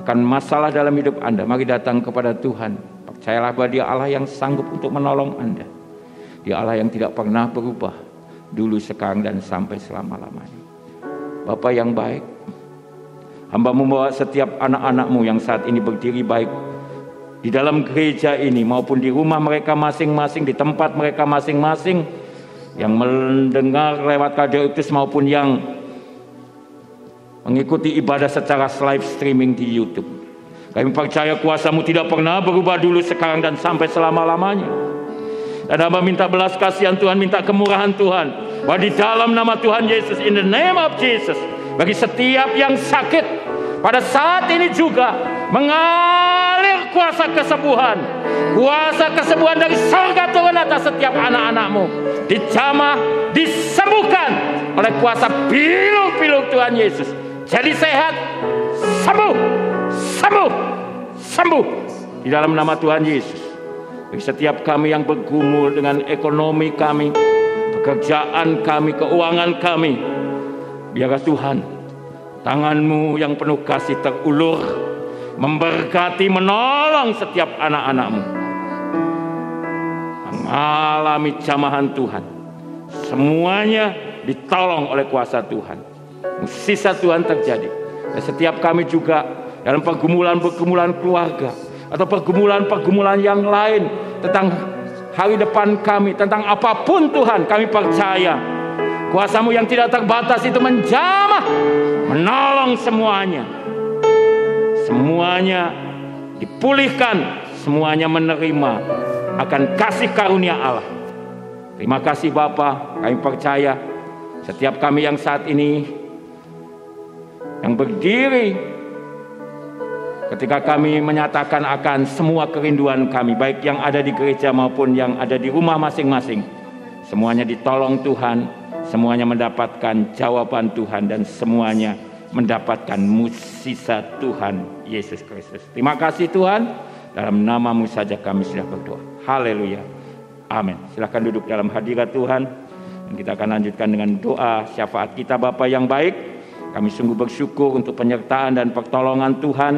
akan masalah dalam hidup Anda, mari datang kepada Tuhan. Percayalah bahwa Dia Allah yang sanggup untuk menolong Anda. Dia Allah yang tidak pernah berubah, dulu, sekarang, dan sampai selama-lamanya. Bapa yang baik, hamba membawa setiap anak-anak-Mu yang saat ini berdiri baik di dalam gereja ini maupun di rumah mereka masing-masing, di tempat mereka masing-masing, yang mendengar lewat radio itu maupun yang mengikuti ibadah secara live streaming di YouTube. Kami percaya kuasa-Mu tidak pernah berubah dulu, sekarang, dan sampai selama-lamanya. Dan hamba minta belas kasihan Tuhan, minta kemurahan Tuhan, bahwa di dalam nama Tuhan Yesus, in the name of Jesus, bagi setiap yang sakit pada saat ini juga mengalir kuasa kesembuhan. Kuasa kesembuhan dari surga turun atas setiap anak-anak-Mu. Dijamah, disembuhkan oleh kuasa pilu-pilu Tuhan Yesus. Jadi sehat, sembuh, sembuh, sembuh di dalam nama Tuhan Yesus. Bagi setiap kami yang bergumul dengan ekonomi kami, pekerjaan kami, keuangan kami, biarlah Tuhan, tangan-Mu yang penuh kasih terulur, memberkati, menolong setiap anak-anak-Mu mengalami jamahan Tuhan. Semuanya ditolong oleh kuasa Tuhan. Mukjizat Tuhan terjadi. Dan setiap kami juga dalam pergumulan-pergumulan keluarga atau pergumulan-pergumulan yang lain tentang hari depan kami, tentang apapun Tuhan, kami percaya kuasa-Mu yang tidak terbatas itu menjamah, menolong semuanya. Semuanya dipulihkan, semuanya menerima akan kasih karunia Allah. Terima kasih Bapa, kami percaya setiap kami yang saat ini yang berdiri ketika kami menyatakan akan semua kerinduan kami, baik yang ada di gereja maupun yang ada di rumah masing-masing, semuanya ditolong Tuhan, semuanya mendapatkan jawaban Tuhan, dan semuanya mendapatkan mukjizat Tuhan Yesus Kristus. Terima kasih Tuhan, dalam nama-Mu saja kami sudah berdoa. Haleluya. Amin. Silakan duduk dalam hadirat Tuhan, dan kita akan lanjutkan dengan doa syafaat kita. Bapa yang baik, kami sungguh bersyukur untuk penyertaan dan pertolongan Tuhan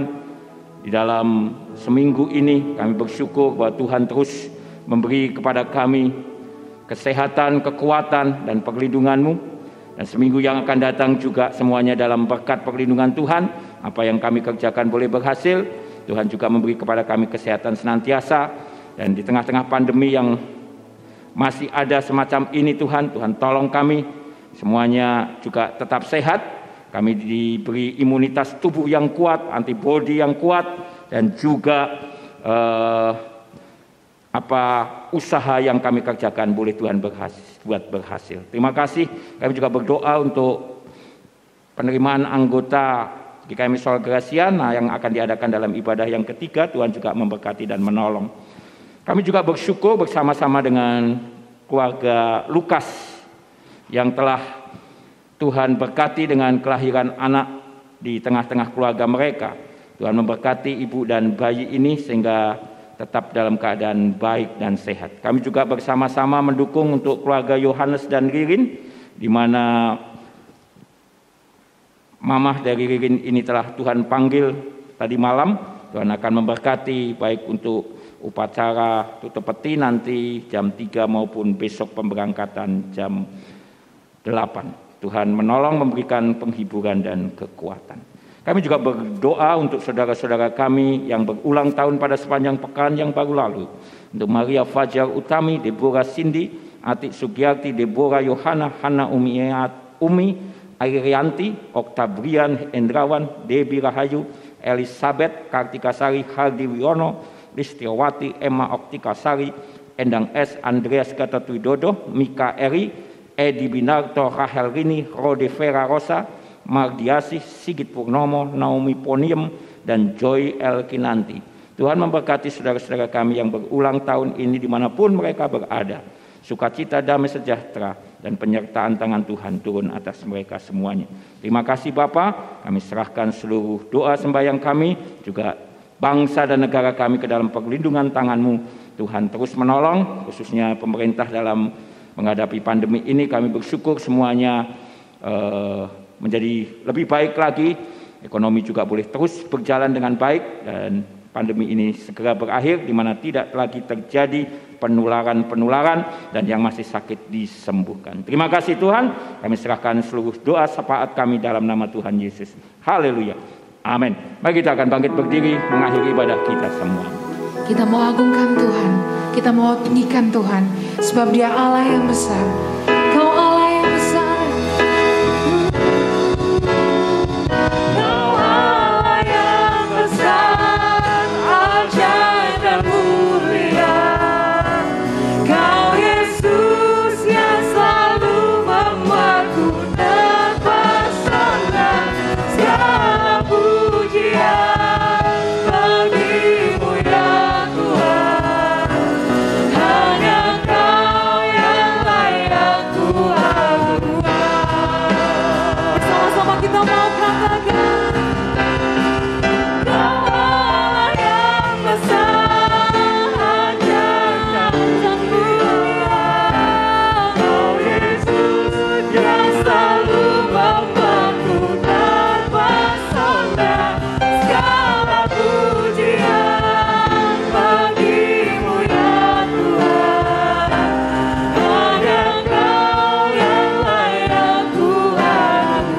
di dalam seminggu ini. Kami bersyukur bahwa Tuhan terus memberi kepada kami kesehatan, kekuatan, dan perlindungan-Mu. Dan seminggu yang akan datang juga semuanya dalam berkat perlindungan Tuhan. Apa yang kami kerjakan boleh berhasil. Tuhan juga memberi kepada kami kesehatan senantiasa. Dan di tengah-tengah pandemi yang masih ada semacam ini Tuhan, Tuhan tolong kami semuanya juga tetap sehat. Kami diberi imunitas tubuh yang kuat, antibodi yang kuat, dan juga usaha yang kami kerjakan boleh Tuhan berhasil. Terima kasih. Kami juga berdoa untuk penerimaan anggota GKM Sol Graciana yang akan diadakan dalam ibadah yang ketiga. Tuhan juga memberkati dan menolong. Kami juga bersyukur bersama-sama dengan keluarga Lukas yang telah Tuhan berkati dengan kelahiran anak di tengah-tengah keluarga mereka. Tuhan memberkati ibu dan bayi ini sehingga tetap dalam keadaan baik dan sehat. Kami juga bersama-sama mendukung untuk keluarga Yohanes dan Ririn, di mana mamah dari Ririn ini telah Tuhan panggil tadi malam. Tuhan akan memberkati baik untuk upacara tutup peti nanti jam 3 maupun besok pemberangkatan jam 8. Tuhan menolong, memberikan penghiburan dan kekuatan. Kami juga berdoa untuk saudara-saudara kami yang berulang tahun pada sepanjang pekan yang baru lalu. Untuk Maria Fajar Utami, Deborah Cindy, Atik Sugiyarti, Deborah Yohana, Hana Umi Airianti, Oktabrian Endrawan, Debbie Rahayu, Elizabeth Kartika Sari, Hardi Wiono, Listiawati, Emma Oktika Sari, Endang S, Andreas Gatot Widodo, Mika Eri, Edi Binarto, Rahel Rini, Rode Vera Rosa, Mardiasi, Sigit Purnomo, Naomi Poniem, dan Joy Elkinanti. Tuhan memberkati saudara-saudara kami yang berulang tahun ini dimanapun mereka berada. Sukacita, damai sejahtera, dan penyertaan tangan Tuhan turun atas mereka semuanya. Terima kasih Bapa, kami serahkan seluruh doa sembahyang kami, juga bangsa dan negara kami ke dalam perlindungan tangan-Mu. Tuhan terus menolong, khususnya pemerintah dalam menghadapi pandemi ini. Kami bersyukur semuanya menjadi lebih baik lagi. Ekonomi juga boleh terus berjalan dengan baik dan pandemi ini segera berakhir, di mana tidak lagi terjadi penularan-penularan dan yang masih sakit disembuhkan. Terima kasih Tuhan, kami serahkan seluruh doa syafaat kami dalam nama Tuhan Yesus. Haleluya. Amin. Mari kita akan bangkit berdiri mengakhiri ibadah kita semua. Kita mau agungkan Tuhan, kita mau tinggikan Tuhan, sebab Dia Allah yang besar. Kau Allah yang besar. Kau Allah yang besar, ajaib dan mulia. Kau Yesus yang selalu membuatku terpesona. Segala pujian bagimu ya Tuhan. Hanya Kau yang layak ku agungkan. Bersama-sama kita mau katakan, Kau Allah yang besar, ajaib dan mulia. Kau Yesus yang selalu membuatku terpesona. Segala pujian bagimu ya Tuhan. Hanya Kau yang layak ku agungkan.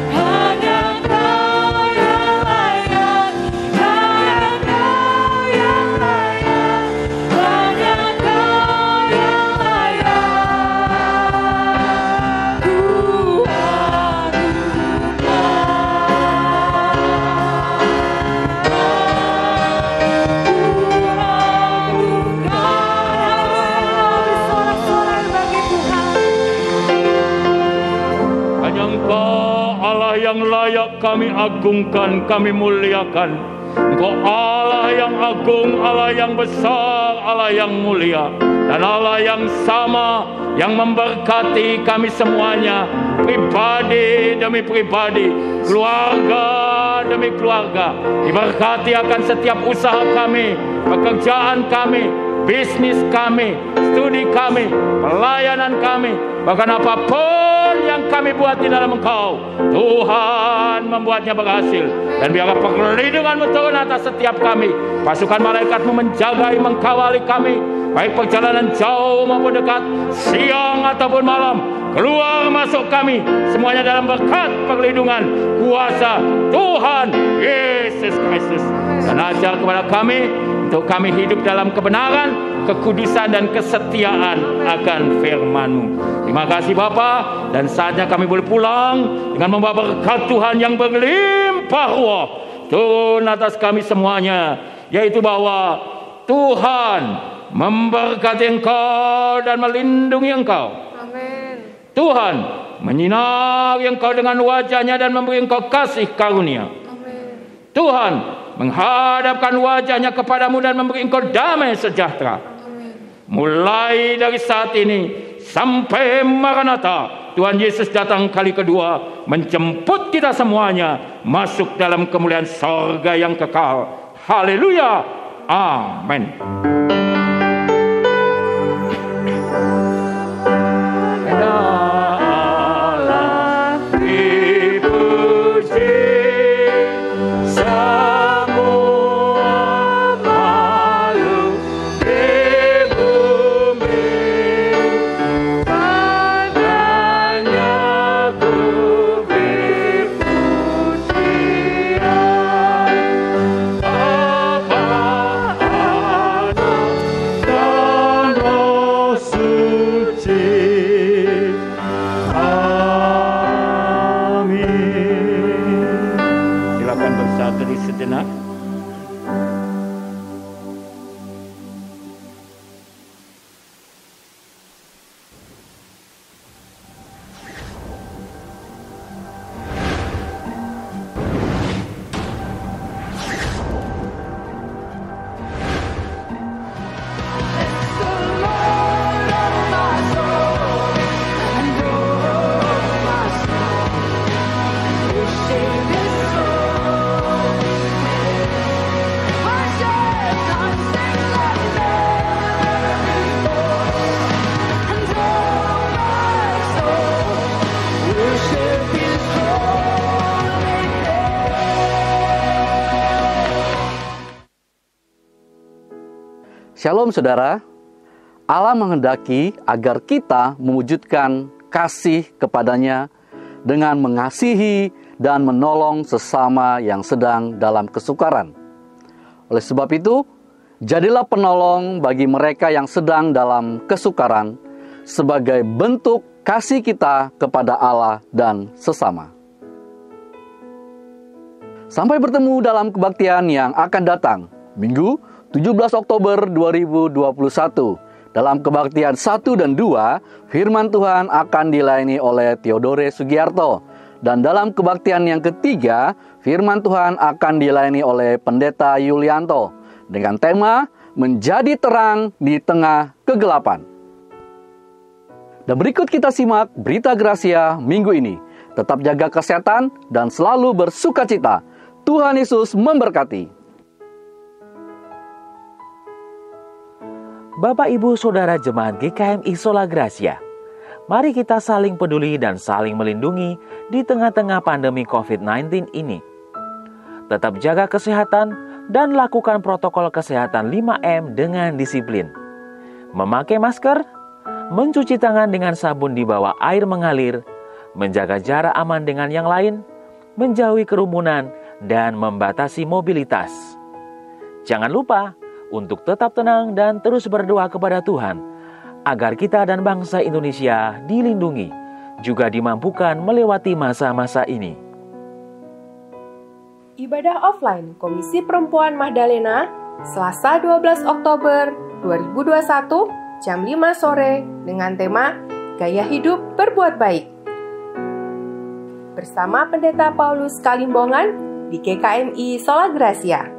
Hanya Kau yang layak, hanya Kau yang layak, hanya Kau yang layak ku Hanya Engkau Allah yang layak kami agungkan, kami muliakan. Engkau Allah yang agung, Allah yang besar, Allah yang mulia, dan Allah yang sama yang memberkati kami semuanya, pribadi demi pribadi, keluarga demi keluarga. Diberkati akan setiap usaha kami, pekerjaan kami, bisnis kami, studi kami, pelayanan kami, bahkan apapun yang kami buat di dalam Engkau, Tuhan membuatnya berhasil. Dan biarlah perlindungan-Mu turun atas setiap kami. Pasukan malaikat-Mu menjagai, mengkawali kami, baik perjalanan jauh maupun dekat, siang ataupun malam, keluar masuk kami, semuanya dalam berkat perlindungan kuasa Tuhan Yesus Kristus. Dan ajar kepada kami untuk kami hidup dalam kebenaran, kekudusan dan kesetiaan akan firman-Mu. Terima kasih Bapa, dan saatnya kami boleh pulang dengan membawa berkat Tuhan yang berlimpah ruah turun atas kami semuanya, yaitu bahwa Tuhan memberkati engkau dan melindungi engkau. Amin. Tuhan menyinari engkau dengan wajah-Nya dan memberi engkau kasih karunia. Amin. Tuhan menghadapkan wajah-Nya kepadamu dan memberi engkau damai sejahtera. Amin. Mulai dari saat ini sampai Maranatha, Tuhan Yesus datang kali kedua menjemput kita semuanya masuk dalam kemuliaan sorga yang kekal. Haleluya. Amin. Shalom saudara, Allah menghendaki agar kita mewujudkan kasih kepadanya dengan mengasihi dan menolong sesama yang sedang dalam kesukaran. Oleh sebab itu, jadilah penolong bagi mereka yang sedang dalam kesukaran sebagai bentuk kasih kita kepada Allah dan sesama. Sampai bertemu dalam kebaktian yang akan datang, Minggu 17 Oktober 2021. Dalam kebaktian 1 dan 2, firman Tuhan akan dilayani oleh Theodore Sugiarto. Dan dalam kebaktian yang ketiga, firman Tuhan akan dilayani oleh Pendeta Yulianto dengan tema Menjadi Terang di Tengah Kegelapan. Dan berikut kita simak berita Gracia minggu ini. Tetap jaga kesehatan dan selalu bersukacita. Tuhan Yesus memberkati. Bapak, Ibu, Saudara Jemaat GKMI Sola Gracia, mari kita saling peduli dan saling melindungi di tengah-tengah pandemi COVID-19 ini. Tetap jaga kesehatan dan lakukan protokol kesehatan 5M dengan disiplin. Memakai masker, mencuci tangan dengan sabun di bawah air mengalir, menjaga jarak aman dengan yang lain, menjauhi kerumunan, dan membatasi mobilitas. Jangan lupa untuk tetap tenang dan terus berdoa kepada Tuhan, agar kita dan bangsa Indonesia dilindungi, juga dimampukan melewati masa-masa ini. Ibadah offline Komisi Perempuan Magdalena, Selasa 12 Oktober 2021, jam 5 sore, dengan tema Gaya Hidup Berbuat Baik. Bersama Pendeta Paulus Kalimbongan di GKMI Sola Gracia.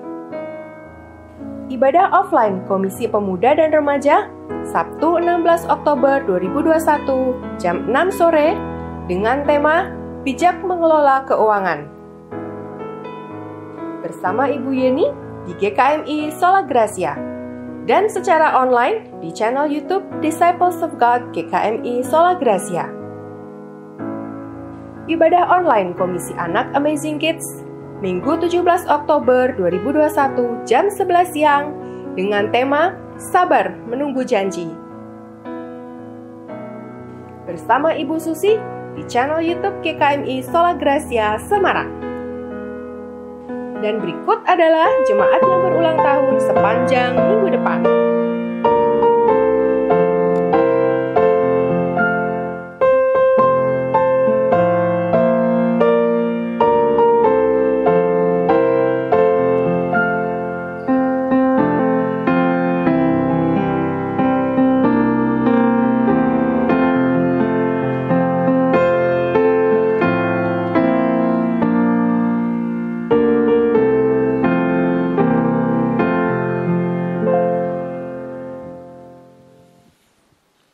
Ibadah offline Komisi Pemuda dan Remaja, Sabtu 16 Oktober 2021, jam 6 sore, dengan tema Bijak Mengelola Keuangan. Bersama Ibu Yeni di GKMI Sola Gracia. Dan secara online di channel YouTube Disciples of God GKMI Sola Gracia. Ibadah online Komisi Anak Amazing Kids, Minggu 17 Oktober 2021 jam 11 siang dengan tema Sabar Menunggu Janji. Bersama Ibu Susi di channel YouTube GKMI Sola Gracia Semarang. Dan berikut adalah jemaat yang berulang tahun sepanjang minggu depan.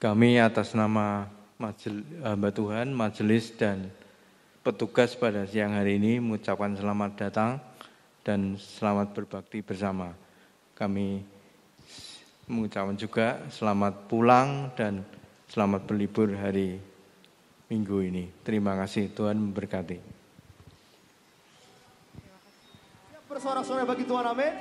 Kami atas nama hamba Tuhan, majelis dan petugas pada siang hari ini mengucapkan selamat datang dan selamat berbakti bersama. Kami mengucapkan juga selamat pulang dan selamat berlibur hari Minggu ini. Terima kasih, Tuhan memberkati. Bersorak-sorai bagi Tuhan, amin.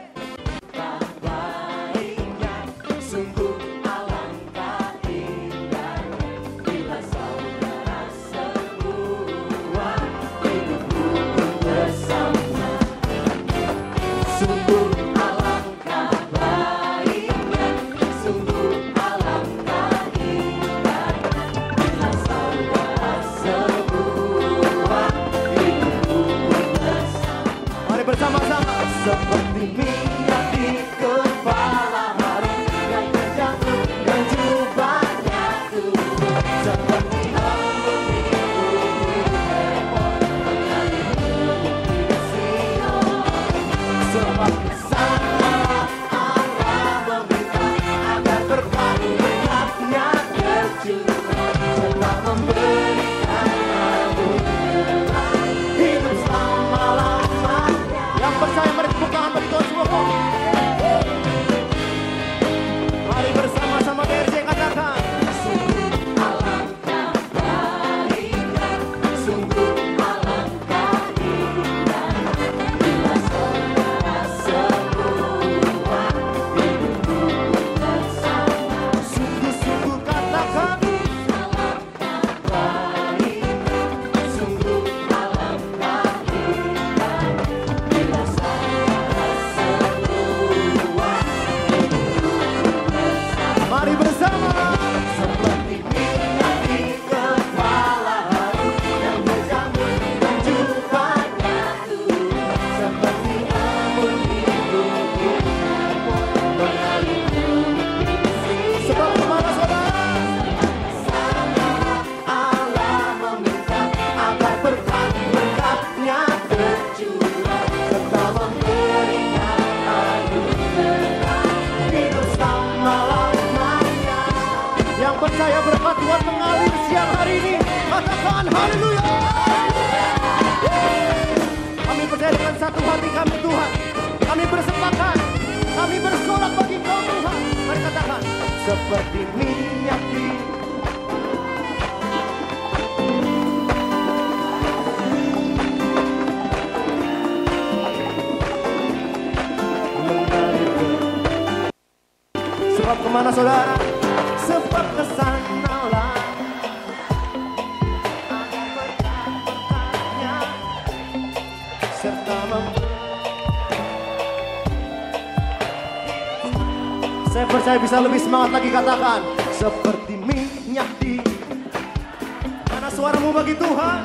Bersama-sama seperti minyak di kepala hari yang terjatuh dan jubahnya turun seperti embun di bumi Hermon mengalir di Sion. Sebab sama Allah meminta agar berkat-berkatnya tercurah serta memberikan anugerah hidup selama-lamanya. Yang percaya mari tepuk tangan bagi Tuhan semua. Mari bersama-sama BRC katakan. Sungguh alangkah baiknya, sungguh alangkah indah, bila saudara semua hidup bersama. Sungguh-sungguh katakan. Alangkah baiknya, sungguh alangkah indah. Mari bersama seperti minyak di kepala hari yang berjamur dan jubahnya turun seperti embun di bumi mengalir di sebab kemana saudara? Sama Allah meminta agar berkat-berkatnya tercurah serta memberikan anugerah hidup selama-lamanya. Yang percaya berkat Tuhan mengalir siang hari ini, katakan haleluya. Kami percaya dengan satu hati kami Tuhan. Kami bersepakat, kami bersorak bagi Kau Tuhan. Mari katakan seperti minyak di sebab kemana saudara? Sebab kesanalah agar berkat-berkatnya serta saya percaya bisa lebih semangat lagi, katakan seperti minyak di mana suaramu bagi Tuhan?